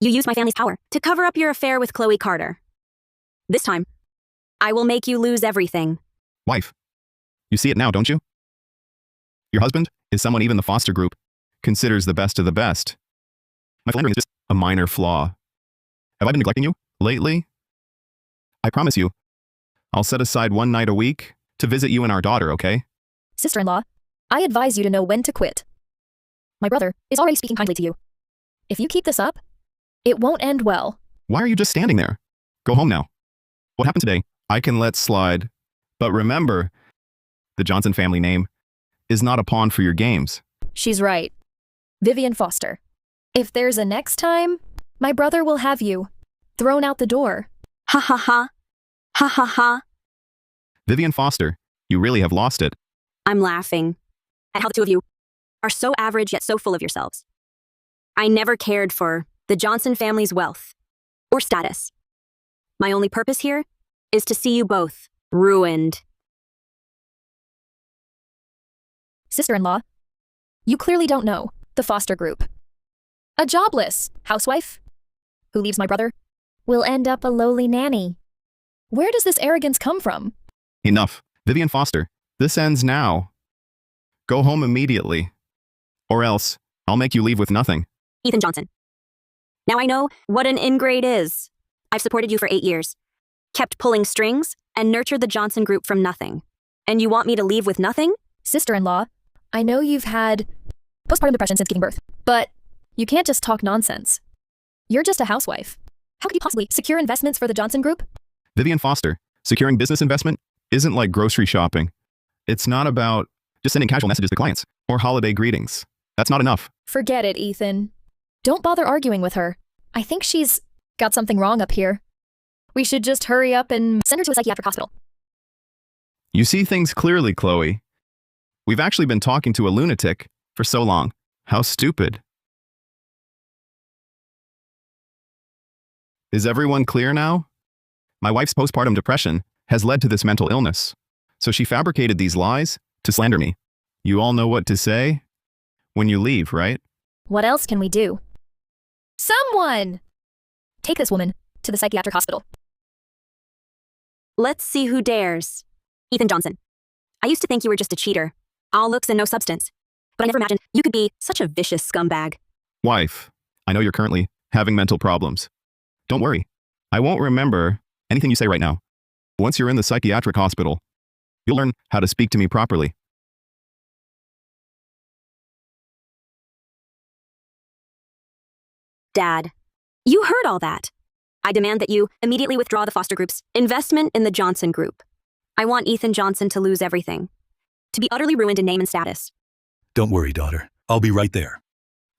[SPEAKER 2] you used my family's power to cover up your affair with Chloe Carter. This time, I will make you lose everything.
[SPEAKER 3] Wife, you see it now, don't you? Your husband is someone even the Foster Group considers the best of the best. My philandering is just a minor flaw. Have I been neglecting you lately? I promise you, I'll set aside one night a week to visit you and our daughter, okay?
[SPEAKER 4] Sister-in-law, I advise you to know when to quit. My brother is already speaking kindly to you. If you keep this up, it won't end well.
[SPEAKER 3] Why are you just standing there? Go home now. What happened today, I can let slide. But remember, the Johnson family name is not a pawn for your games.
[SPEAKER 4] She's right. Vivian Foster. If there's a next time, my brother will have you thrown out the door.
[SPEAKER 2] Ha ha ha. Ha ha ha.
[SPEAKER 3] Vivian Foster, you really have lost it.
[SPEAKER 2] I'm laughing at how the two of you are so average yet so full of yourselves. I never cared for the Johnson family's wealth or status. My only purpose here is to see you both ruined.
[SPEAKER 4] Sister-in-law, you clearly don't know the Foster group. A jobless housewife who leaves my brother will end up a lowly nanny. Where does this arrogance come from?
[SPEAKER 3] Enough. Vivian Foster, this ends now. Go home immediately. Or else, I'll make you leave with nothing.
[SPEAKER 2] Ethan Johnson. Now I know what an ingrate is. I've supported you for 8 years, kept pulling strings, and nurtured the Johnson group from nothing. And you want me to leave with nothing?
[SPEAKER 4] Sister-in-law, I know you've had postpartum depression since giving birth, but you can't just talk nonsense. You're just a housewife. How could you possibly secure investments for the Johnson group?
[SPEAKER 3] Vivian Foster, securing business investment isn't like grocery shopping. It's not about just sending casual messages to clients or holiday greetings. That's not enough.
[SPEAKER 4] Forget it, Ethan. Don't bother arguing with her. I think she's got something wrong up here. We should just hurry up and send her to a psychiatric hospital.
[SPEAKER 3] You see things clearly, Chloe. We've actually been talking to a lunatic for so long. How stupid. Is everyone clear now? My wife's postpartum depression has led to this mental illness, so she fabricated these lies to slander me. You all know what to say when you leave, right?
[SPEAKER 4] What else can we do? Someone! Take this woman to the psychiatric hospital.
[SPEAKER 2] Let's see who dares. Ethan Johnson. I used to think you were just a cheater, all looks and no substance. But I never imagined you could be such a vicious scumbag.
[SPEAKER 3] Wife, I know you're currently having mental problems. Don't worry. I won't remember anything you say right now. Once you're in the psychiatric hospital, you'll learn how to speak to me properly.
[SPEAKER 2] Dad, you heard all that. I demand that you immediately withdraw the Foster Group's investment in the Johnson Group. I want Ethan Johnson to lose everything, to be utterly ruined in name and status.
[SPEAKER 1] Don't worry, daughter. I'll be right there.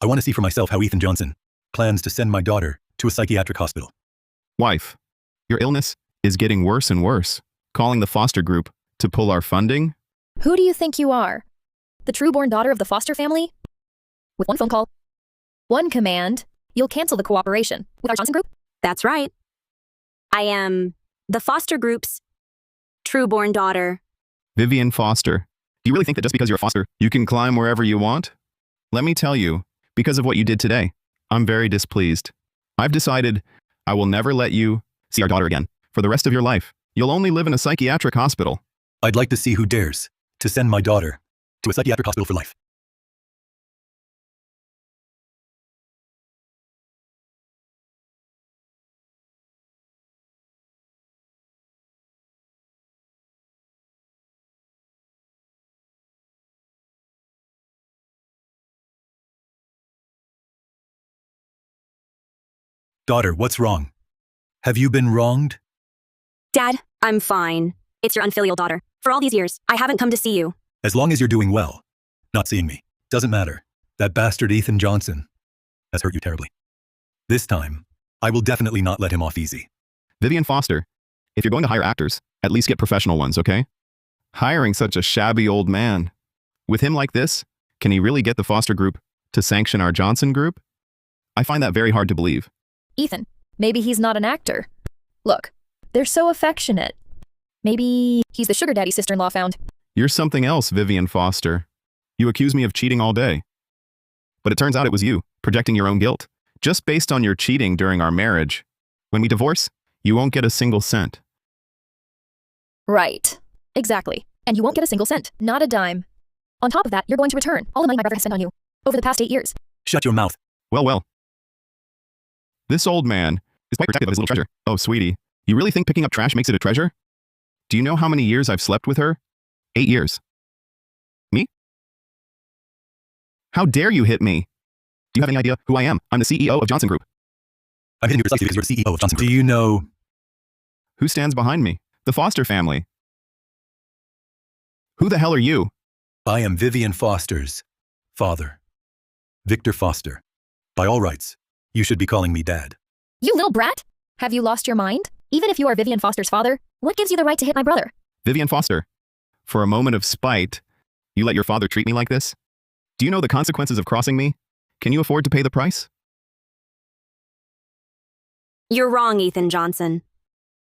[SPEAKER 1] I want to see for myself how Ethan Johnson plans to send my daughter to a psychiatric hospital.
[SPEAKER 3] Wife, your illness is getting worse and worse. Calling the Foster Group to pull our funding?
[SPEAKER 4] Who do you think you are? The true-born daughter of the Foster family? With one phone call, one command, you'll cancel the cooperation with our Johnson Group?
[SPEAKER 2] That's right. I am the Foster Group's true-born daughter.
[SPEAKER 3] Vivian Foster. Do you really think that just because you're a foster, you can climb wherever you want? Let me tell you, because of what you did today, I'm very displeased. I've decided I will never let you see our daughter again. For the rest of your life, you'll only live in a psychiatric hospital.
[SPEAKER 1] I'd like to see who dares to send my daughter to a psychiatric hospital for life. Daughter, what's wrong? Have you been wronged?
[SPEAKER 2] Dad, I'm fine. It's your unfilial daughter. For all these years, I haven't come to see you.
[SPEAKER 1] As long as you're doing well, not seeing me. Doesn't matter. That bastard Ethan Johnson has hurt you terribly. This time, I will definitely not let him off easy.
[SPEAKER 3] Vivian Foster, if you're going to hire actors, at least get professional ones, okay? Hiring such a shabby old man. With him like this, can he really get the Foster Group to sanction our Johnson Group? I find that very hard to believe.
[SPEAKER 4] Ethan, maybe he's not an actor. Look, they're so affectionate. Maybe he's the sugar daddy sister-in-law found.
[SPEAKER 3] You're something else, Vivian Foster. You accuse me of cheating all day. But it turns out it was you, projecting your own guilt. Just based on your cheating during our marriage. When we divorce, you won't get a single cent.
[SPEAKER 4] Right. Exactly. And you won't get a single cent. Not a dime. On top of that, you're going to return all the money my brother has spent on you over the past 8 years.
[SPEAKER 1] Shut your mouth.
[SPEAKER 3] Well. This old man is quite protective of his little treasure. Oh, sweetie, you really think picking up trash makes it a treasure? Do you know how many years I've slept with her? 8 years. Me? How dare you hit me? Do you have any idea who I am? I'm the CEO of Johnson Group.
[SPEAKER 1] I'm hitting you precisely because you're the CEO of Johnson Group. Do you know
[SPEAKER 3] Who stands behind me? The Foster family. Who the hell are you?
[SPEAKER 1] I am Vivian Foster's father, Victor Foster. By all rights, you should be calling me Dad.
[SPEAKER 4] You little brat! Have you lost your mind? Even if you are Vivian Foster's father, what gives you the right to hit my brother?
[SPEAKER 3] Vivian Foster. For a moment of spite, you let your father treat me like this? Do you know the consequences of crossing me? Can you afford to pay the price?
[SPEAKER 2] You're wrong, Ethan Johnson.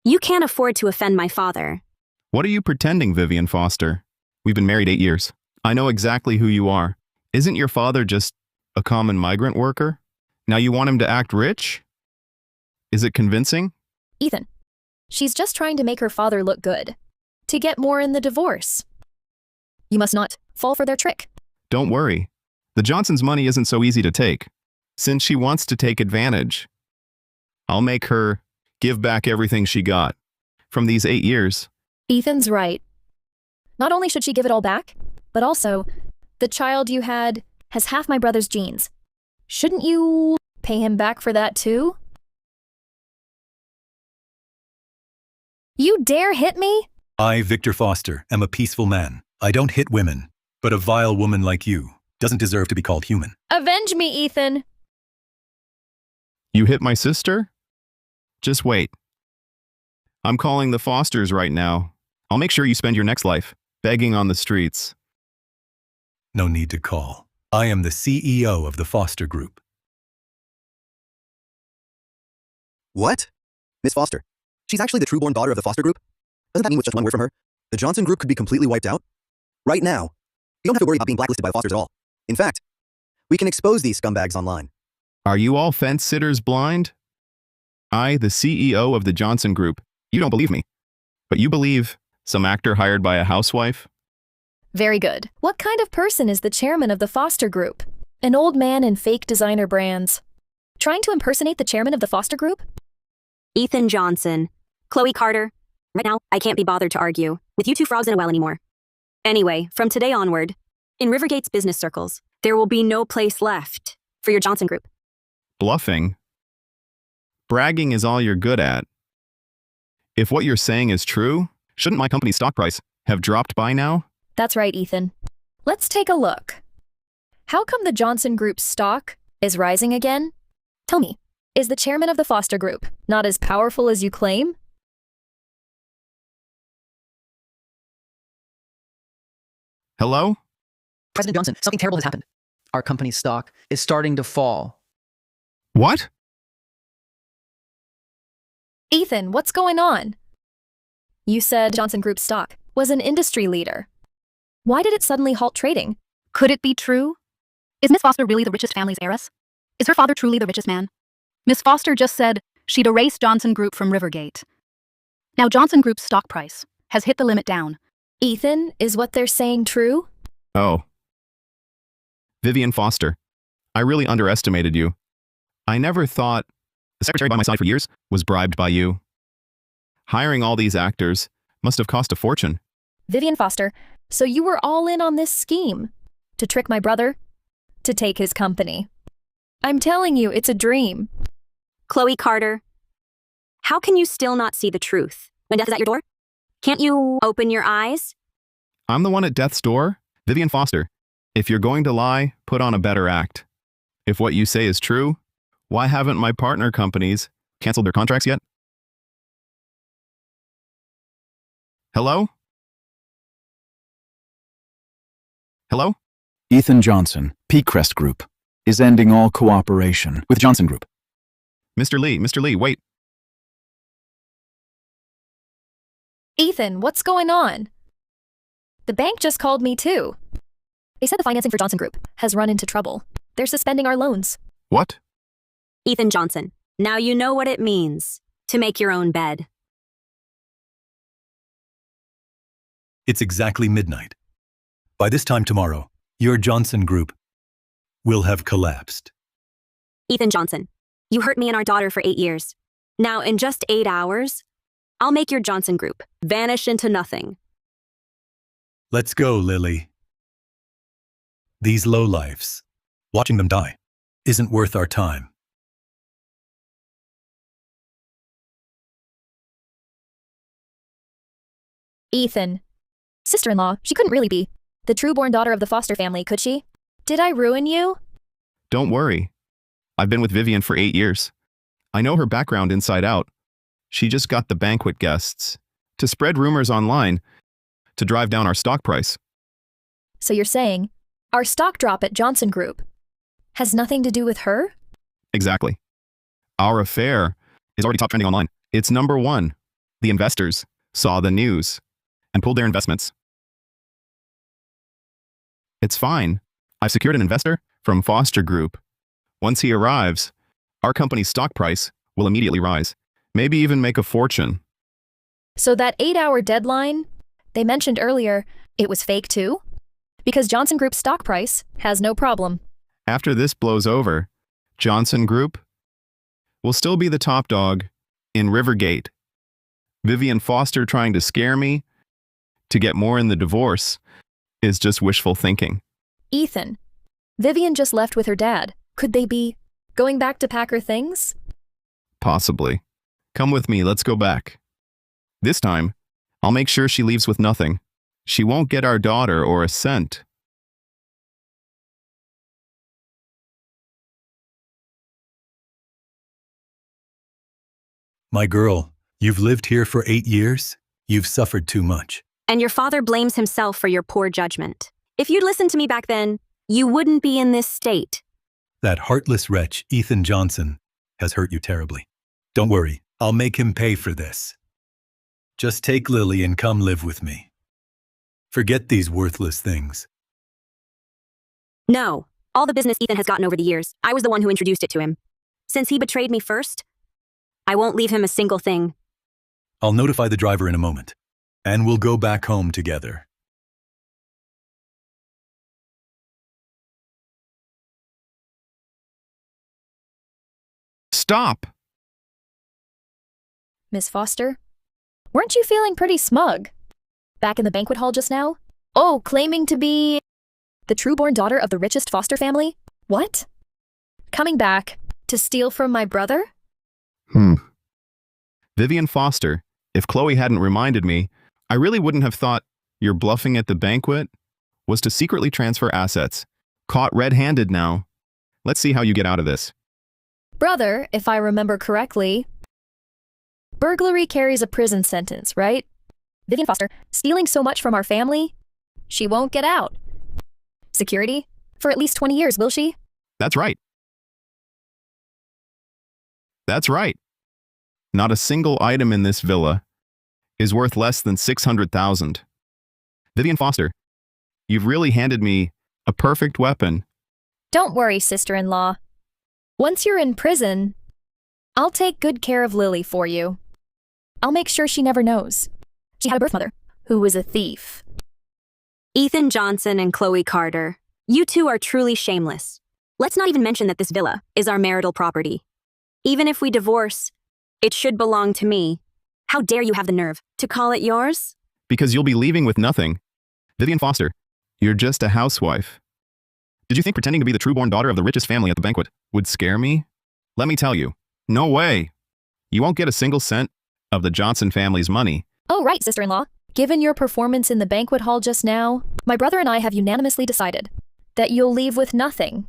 [SPEAKER 2] You can't afford to offend my father.
[SPEAKER 3] What are you pretending, Vivian Foster? We've been married 8 years. I know exactly who you are. Isn't your father just a common migrant worker? Now you want him to act rich? Is it convincing?
[SPEAKER 4] Ethan, she's just trying to make her father look good. To get more in the divorce. You must not fall for their trick.
[SPEAKER 3] Don't worry. The Johnsons' money isn't so easy to take. Since she wants to take advantage, I'll make her give back everything she got from these 8 years.
[SPEAKER 4] Ethan's right. Not only should she give it all back, but also, the child you had has half my brother's genes. Shouldn't you pay him back for that too? You dare hit me?
[SPEAKER 1] I, Victor Foster, am a peaceful man. I don't hit women, but a vile woman like you doesn't deserve to be called human.
[SPEAKER 4] Avenge me, Ethan!
[SPEAKER 3] You hit my sister? Just wait. I'm calling the Fosters right now. I'll make sure you spend your next life begging on the streets.
[SPEAKER 1] No need to call. I am the CEO of the Foster Group.
[SPEAKER 5] What? Miss Foster. She's actually the true-born daughter of the Foster Group? Doesn't that mean with just one word from her, the Johnson Group could be completely wiped out? Right now, you don't have to worry about being blacklisted by the Fosters at all. In fact, we can expose these scumbags online.
[SPEAKER 3] Are you all fence sitters blind? I, the CEO of the Johnson Group, you don't believe me. But you believe some actor hired by a housewife?
[SPEAKER 4] Very good. What kind of person is the chairman of the Foster Group? An old man in fake designer brands. Trying to impersonate the chairman of the Foster Group?
[SPEAKER 2] Ethan Johnson. Chloe Carter. Right now, I can't be bothered to argue with you two frogs in a well anymore. Anyway, from today onward, in Rivergate's business circles, there will be no place left for your Johnson Group.
[SPEAKER 3] Bluffing? Bragging is all you're good at. If what you're saying is true, shouldn't my company's stock price have dropped by now?
[SPEAKER 4] That's right, Ethan. Let's take a look. How come the Johnson Group's stock is rising again? Tell me, is the chairman of the Foster Group not as powerful as you claim?
[SPEAKER 3] Hello?
[SPEAKER 6] President Johnson, something terrible has happened. Our company's stock is starting to fall.
[SPEAKER 3] What?
[SPEAKER 4] Ethan, what's going on? You said Johnson Group's stock was an industry leader. Why did it suddenly halt trading?
[SPEAKER 9] Could it be true? Is Miss Foster really the richest family's heiress? Is her father truly the richest man? Miss Foster just said she'd erase Johnson Group from Rivergate. Now Johnson Group's stock price has hit the limit down.
[SPEAKER 4] Ethan, is what they're saying true?
[SPEAKER 3] Oh. Vivian Foster. I really underestimated you. I never thought the secretary by my side for years was bribed by you. Hiring all these actors must have cost a fortune.
[SPEAKER 4] Vivian Foster, so you were all in on this scheme to trick my brother, to take his company. I'm telling you, it's a dream.
[SPEAKER 2] Chloe Carter. How can you still not see the truth when death is at your door? Can't you open your eyes?
[SPEAKER 3] I'm the one at death's door? Vivian Foster. If you're going to lie, put on a better act. If what you say is true, why haven't my partner companies canceled their contracts yet? Hello? Hello?
[SPEAKER 11] Ethan Johnson, Peakcrest Group, is ending all cooperation with Johnson Group.
[SPEAKER 3] Mr. Lee, wait.
[SPEAKER 4] Ethan, what's going on? The bank just called me too. They said the financing for Johnson Group has run into trouble. They're suspending our loans.
[SPEAKER 3] What?
[SPEAKER 2] Ethan Johnson, now you know what it means to make your own bed.
[SPEAKER 1] It's exactly midnight. By this time tomorrow, your Johnson Group will have collapsed.
[SPEAKER 2] Ethan Johnson, you hurt me and our daughter for 8 years. Now, in just 8 hours, I'll make your Johnson Group vanish into nothing.
[SPEAKER 1] Let's go, Lily. These lowlifes Watching them die isn't worth our time.
[SPEAKER 4] Ethan. Sister-in-law, she couldn't really be the true-born daughter of the Foster family, could she? Did I ruin you?
[SPEAKER 3] Don't worry. I've been with Vivian for 8 years. I know her background inside out. She just got the banquet guests to spread rumors online to drive down our stock price.
[SPEAKER 4] So you're saying our stock drop at Johnson Group has nothing to do with her?
[SPEAKER 3] Exactly. Our affair is already top trending online. It's #1. The investors saw the news and pulled their investments. It's fine. I've secured an investor from Foster Group. Once he arrives, our company's stock price will immediately rise, maybe even make a fortune.
[SPEAKER 4] So that 8-hour deadline they mentioned earlier, it was fake too? Because Johnson Group's stock price has no problem.
[SPEAKER 3] After this blows over, Johnson Group will still be the top dog in Rivergate. Vivian Foster trying to scare me to get more in the divorce is just wishful thinking.
[SPEAKER 4] Ethan, Vivian just left with her dad. Could they be going back to pack her things?
[SPEAKER 3] Possibly. Come with me, let's go back. This time, I'll make sure she leaves with nothing. She won't get our daughter or a cent.
[SPEAKER 1] My girl, you've lived here for 8 years. You've suffered too much.
[SPEAKER 2] And your father blames himself for your poor judgment. If you'd listened to me back then, you wouldn't be in this state.
[SPEAKER 1] That heartless wretch, Ethan Johnson, has hurt you terribly. Don't worry, I'll make him pay for this. Just take Lily and come live with me. Forget these worthless things.
[SPEAKER 2] No, all the business Ethan has gotten over the years, I was the one who introduced it to him. Since he betrayed me first, I won't leave him a single thing.
[SPEAKER 1] I'll notify the driver in a moment, and we'll go back home together.
[SPEAKER 3] Stop!
[SPEAKER 4] Miss Foster, weren't you feeling pretty smug? Back in the banquet hall just now? Oh, claiming to be the true-born daughter of the richest Foster family? What? Coming back to steal from my brother?
[SPEAKER 3] Vivian Foster, if Chloe hadn't reminded me, I really wouldn't have thought your bluffing at the banquet was to secretly transfer assets. Caught red-handed now. Let's see how you get out of this.
[SPEAKER 4] Brother, if I remember correctly, burglary carries a prison sentence, right? Vivian Foster, stealing so much from our family, she won't get out. Security? For at least 20 years, will she?
[SPEAKER 3] That's right. That's right. Not a single item in this villa is worth less than $600,000. Vivian Foster, you've really handed me a perfect weapon.
[SPEAKER 4] Don't worry, sister-in-law. Once you're in prison, I'll take good care of Lily for you. I'll make sure she never knows. She had a birth mother who was a thief.
[SPEAKER 2] Ethan Johnson and Chloe Carter, you two are truly shameless. Let's not even mention that this villa is our marital property. Even if we divorce, it should belong to me. How dare you have the nerve to call it yours?
[SPEAKER 3] Because you'll be leaving with nothing. Vivian Foster, you're just a housewife. Did you think pretending to be the true-born daughter of the richest family at the banquet would scare me? Let me tell you, no way. You won't get a single cent of the Johnson family's money.
[SPEAKER 4] Oh, right, sister-in-law. Given your performance in the banquet hall just now, my brother and I have unanimously decided that you'll leave with nothing.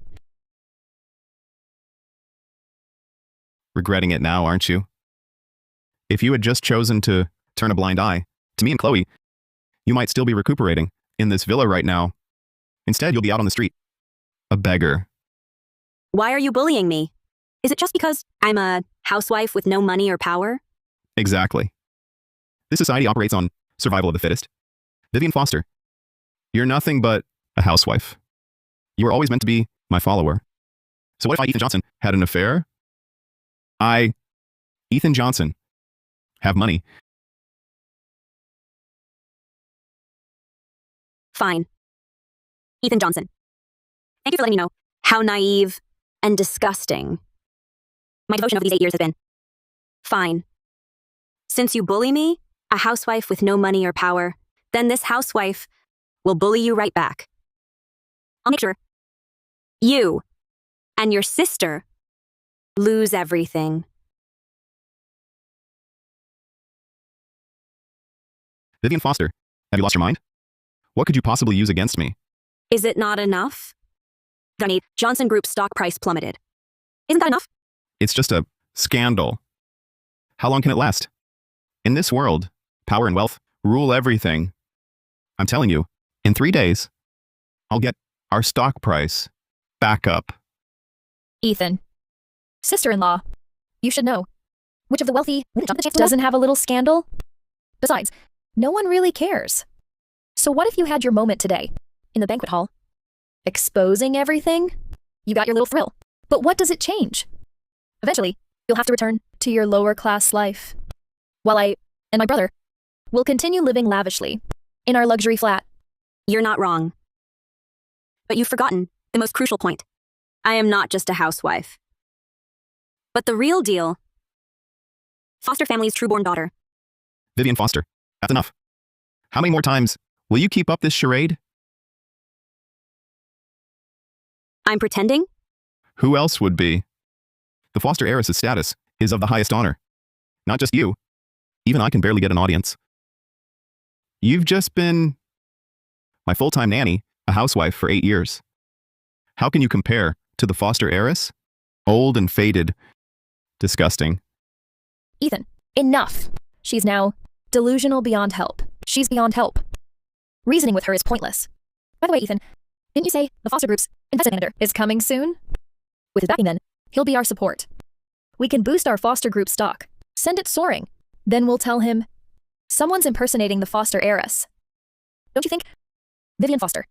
[SPEAKER 3] Regretting it now, aren't you? If you had just chosen to turn a blind eye to me and Chloe, you might still be recuperating in this villa right now. Instead, you'll be out on the street, a beggar.
[SPEAKER 2] Why are you bullying me? Is it just because I'm a housewife with no money or power?
[SPEAKER 3] Exactly. This society operates on survival of the fittest. Vivian Foster, you're nothing but a housewife. You were always meant to be my follower. So what if I, Ethan Johnson, had an affair? I, Ethan Johnson, have money.
[SPEAKER 2] Fine. Ethan Johnson. Thank you for letting me know how naive and disgusting my devotion of these 8 years has been. Fine. Since you bully me, a housewife with no money or power, then this housewife will bully you right back. I'll make sure you and your sister lose everything.
[SPEAKER 3] Vivian Foster, have you lost your mind? What could you possibly use against me?
[SPEAKER 2] Is it not enough? Gunny, Johnson Group's stock price plummeted. Isn't that enough?
[SPEAKER 3] It's just a scandal. How long can it last? In this world, power and wealth rule everything. I'm telling you, in 3 days, I'll get our stock price back up.
[SPEAKER 4] Ethan. Sister-in-law. You should know. Which of the wealthy doesn't have a little scandal? Besides, no one really cares. So what if you had your moment today, in the banquet hall? Exposing everything? You got your little thrill. But what does it change? Eventually, you'll have to return to your lower class life. While I and my brother will continue living lavishly in our luxury flat.
[SPEAKER 2] You're not wrong. But you've forgotten the most crucial point. I am not just a housewife. But the real deal, Foster family's trueborn daughter.
[SPEAKER 3] Vivian Foster, that's enough. How many more times will you keep up this charade?
[SPEAKER 2] I'm pretending?
[SPEAKER 3] Who else would be? The Foster heiress's status is of the highest honor. Not just you. Even I can barely get an audience. You've just been my full-time nanny, a housewife for 8 years. How can you compare to the Foster heiress? Old and faded. Disgusting.
[SPEAKER 4] Ethan, enough. She's now delusional beyond help. She's beyond help. Reasoning with her is pointless. By the way, Ethan, didn't you say the Foster Group's investment manager is coming soon? With his backing then, he'll be our support. We can boost our Foster Group stock. Send it soaring. Then we'll tell him, someone's impersonating the Foster heiress. Don't you think? Vivian Foster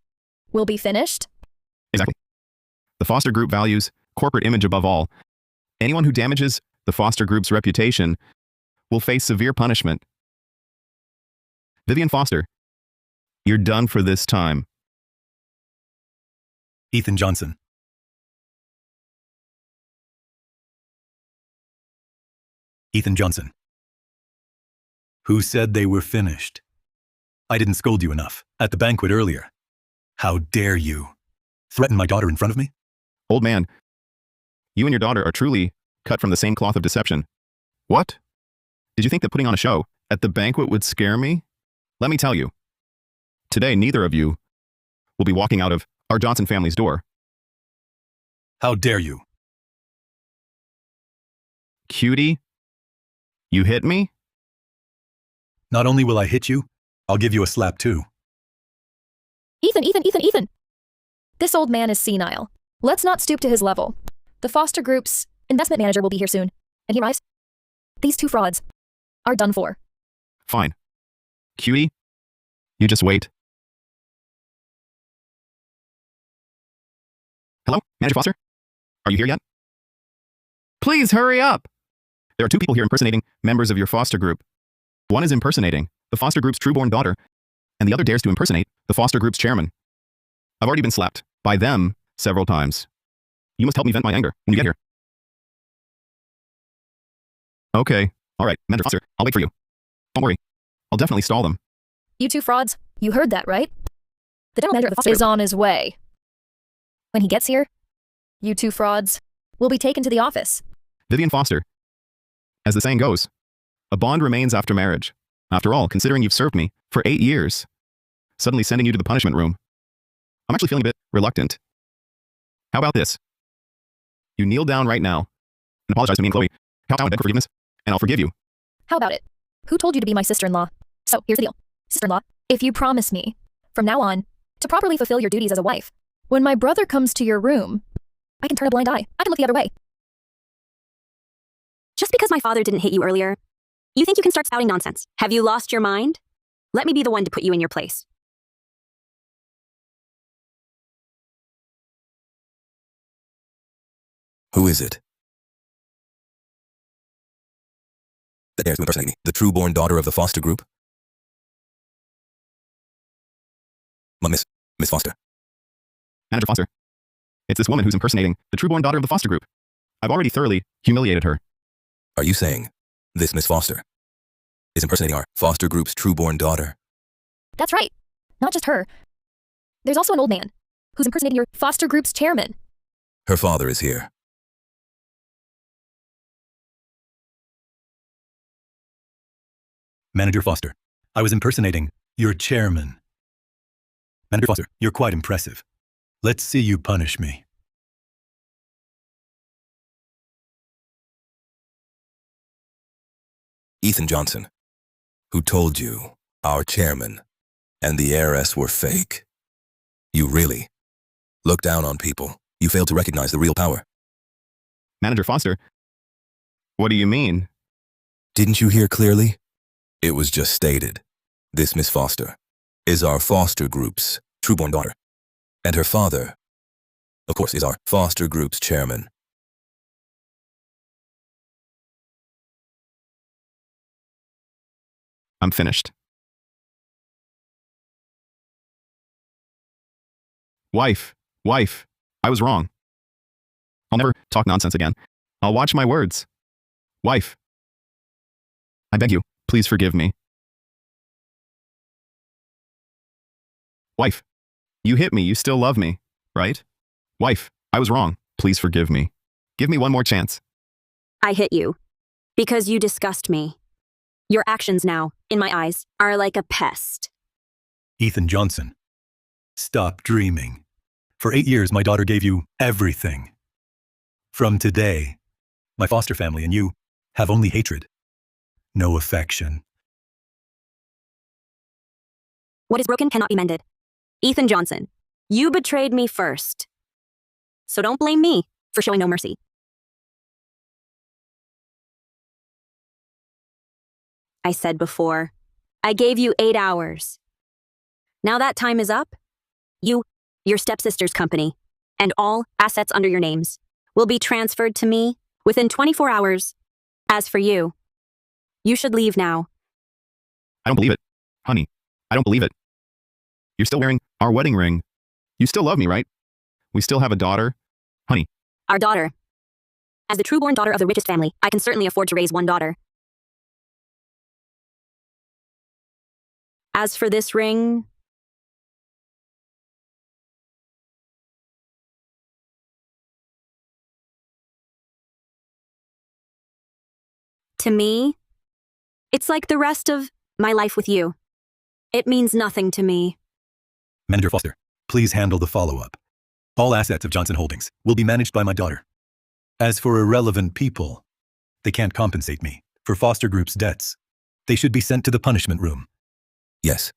[SPEAKER 4] will be finished?
[SPEAKER 3] Exactly. The Foster Group values corporate image above all. Anyone who damages the Foster Group's reputation will face severe punishment. Vivian Foster, you're done for this time.
[SPEAKER 1] Ethan Johnson. Ethan Johnson. Who said they were finished? I didn't scold you enough at the banquet earlier. How dare you threaten my daughter in front of me?
[SPEAKER 3] Old man, you and your daughter are truly cut from the same cloth of deception. What? Did you think that putting on a show at the banquet would scare me? Let me tell you. Today, neither of you will be walking out of our Johnson family's door.
[SPEAKER 1] How dare you?
[SPEAKER 3] Cutie, you hit me?
[SPEAKER 1] Not only will I hit you, I'll give you a slap too.
[SPEAKER 4] Ethan! This old man is senile. Let's not stoop to his level. The Foster Group's investment manager will be here soon. And he arrives. These two frauds are done for.
[SPEAKER 3] Fine. Cutie, you just wait. Hello, Manager Foster? Are you here yet? Please hurry up! There are 2 people here impersonating members of your Foster Group. One is impersonating the Foster Group's trueborn daughter, and the other dares to impersonate the Foster Group's chairman. I've already been slapped by them several times. You must help me vent my anger when you get here. Okay, all right, Manager Foster, I'll wait for you. Don't worry, I'll definitely stall them.
[SPEAKER 4] You two frauds, you heard that, right? The general manager of the Foster Group is on his way. When he gets here, you two frauds will be taken to the office.
[SPEAKER 3] Vivian Foster, as the saying goes, a bond remains after marriage. After all, considering you've served me for 8 years, suddenly sending you to the punishment room, I'm actually feeling a bit reluctant. How about this? You kneel down right now and apologize to me and Chloe. Count down and beg for forgiveness, and I'll forgive you.
[SPEAKER 4] How about it? Who told you to be my sister-in-law? So, here's the deal. Sister-in-law, if you promise me, from now on, to properly fulfill your duties as a wife, when my brother comes to your room, I can turn a blind eye. I can look the other way.
[SPEAKER 2] Just because my father didn't hit you earlier, you think you can start spouting nonsense? Have you lost your mind? Let me be the one to put you in your place.
[SPEAKER 5] Who is it? That dares to impersonate me, the true-born daughter of the Foster Group? Miss Foster.
[SPEAKER 3] Manager Foster, it's this woman who's impersonating the true-born daughter of the Foster Group. I've already thoroughly humiliated her.
[SPEAKER 5] Are you saying this Miss Foster is impersonating our Foster Group's true-born daughter?
[SPEAKER 4] That's right. Not just her. There's also an old man who's impersonating your Foster Group's chairman.
[SPEAKER 12] Her father is here.
[SPEAKER 1] Manager Foster, I was impersonating your chairman. Manager Foster, you're quite impressive. Let's see you punish me.
[SPEAKER 12] Ethan Johnson, who told you our chairman and the heiress were fake. You really look down on people. You fail to recognize the real power.
[SPEAKER 3] Manager Foster, what do you mean?
[SPEAKER 12] Didn't you hear clearly? It was just stated. This Miss Foster is our foster group's trueborn daughter. And her father, of course, is our foster group's chairman.
[SPEAKER 3] I'm finished. Wife, I was wrong. I'll never talk nonsense again. I'll watch my words. Wife, I beg you, please forgive me. Wife, you hit me, you still love me, right? Wife, I was wrong, please forgive me. Give me one more chance.
[SPEAKER 2] I hit you because you disgust me. Your actions now, in my eyes, are like a pest.
[SPEAKER 1] Ethan Johnson, stop dreaming. For 8 years, my daughter gave you everything. From today, my foster family and you have only hatred, no affection.
[SPEAKER 2] What is broken cannot be mended. Ethan Johnson, you betrayed me first. So don't blame me for showing no mercy. I said before, I gave you 8 hours. Now that time is up. You, your stepsister's company, and all assets under your names will be transferred to me within 24 hours. As for you, you should leave now.
[SPEAKER 3] I don't believe it. Honey, I don't believe it. You're still wearing our wedding ring. You still love me, right? We still have a daughter. Honey.
[SPEAKER 2] Our daughter. As the trueborn daughter of the richest family, I can certainly afford to raise one daughter. As for this ring, to me, it's like the rest of my life with you. It means nothing to me.
[SPEAKER 1] Manager Foster, please handle the follow-up. All assets of Johnson Holdings will be managed by my daughter. As for irrelevant people, they can't compensate me for Foster Group's debts. They should be sent to the punishment room.
[SPEAKER 12] Yes,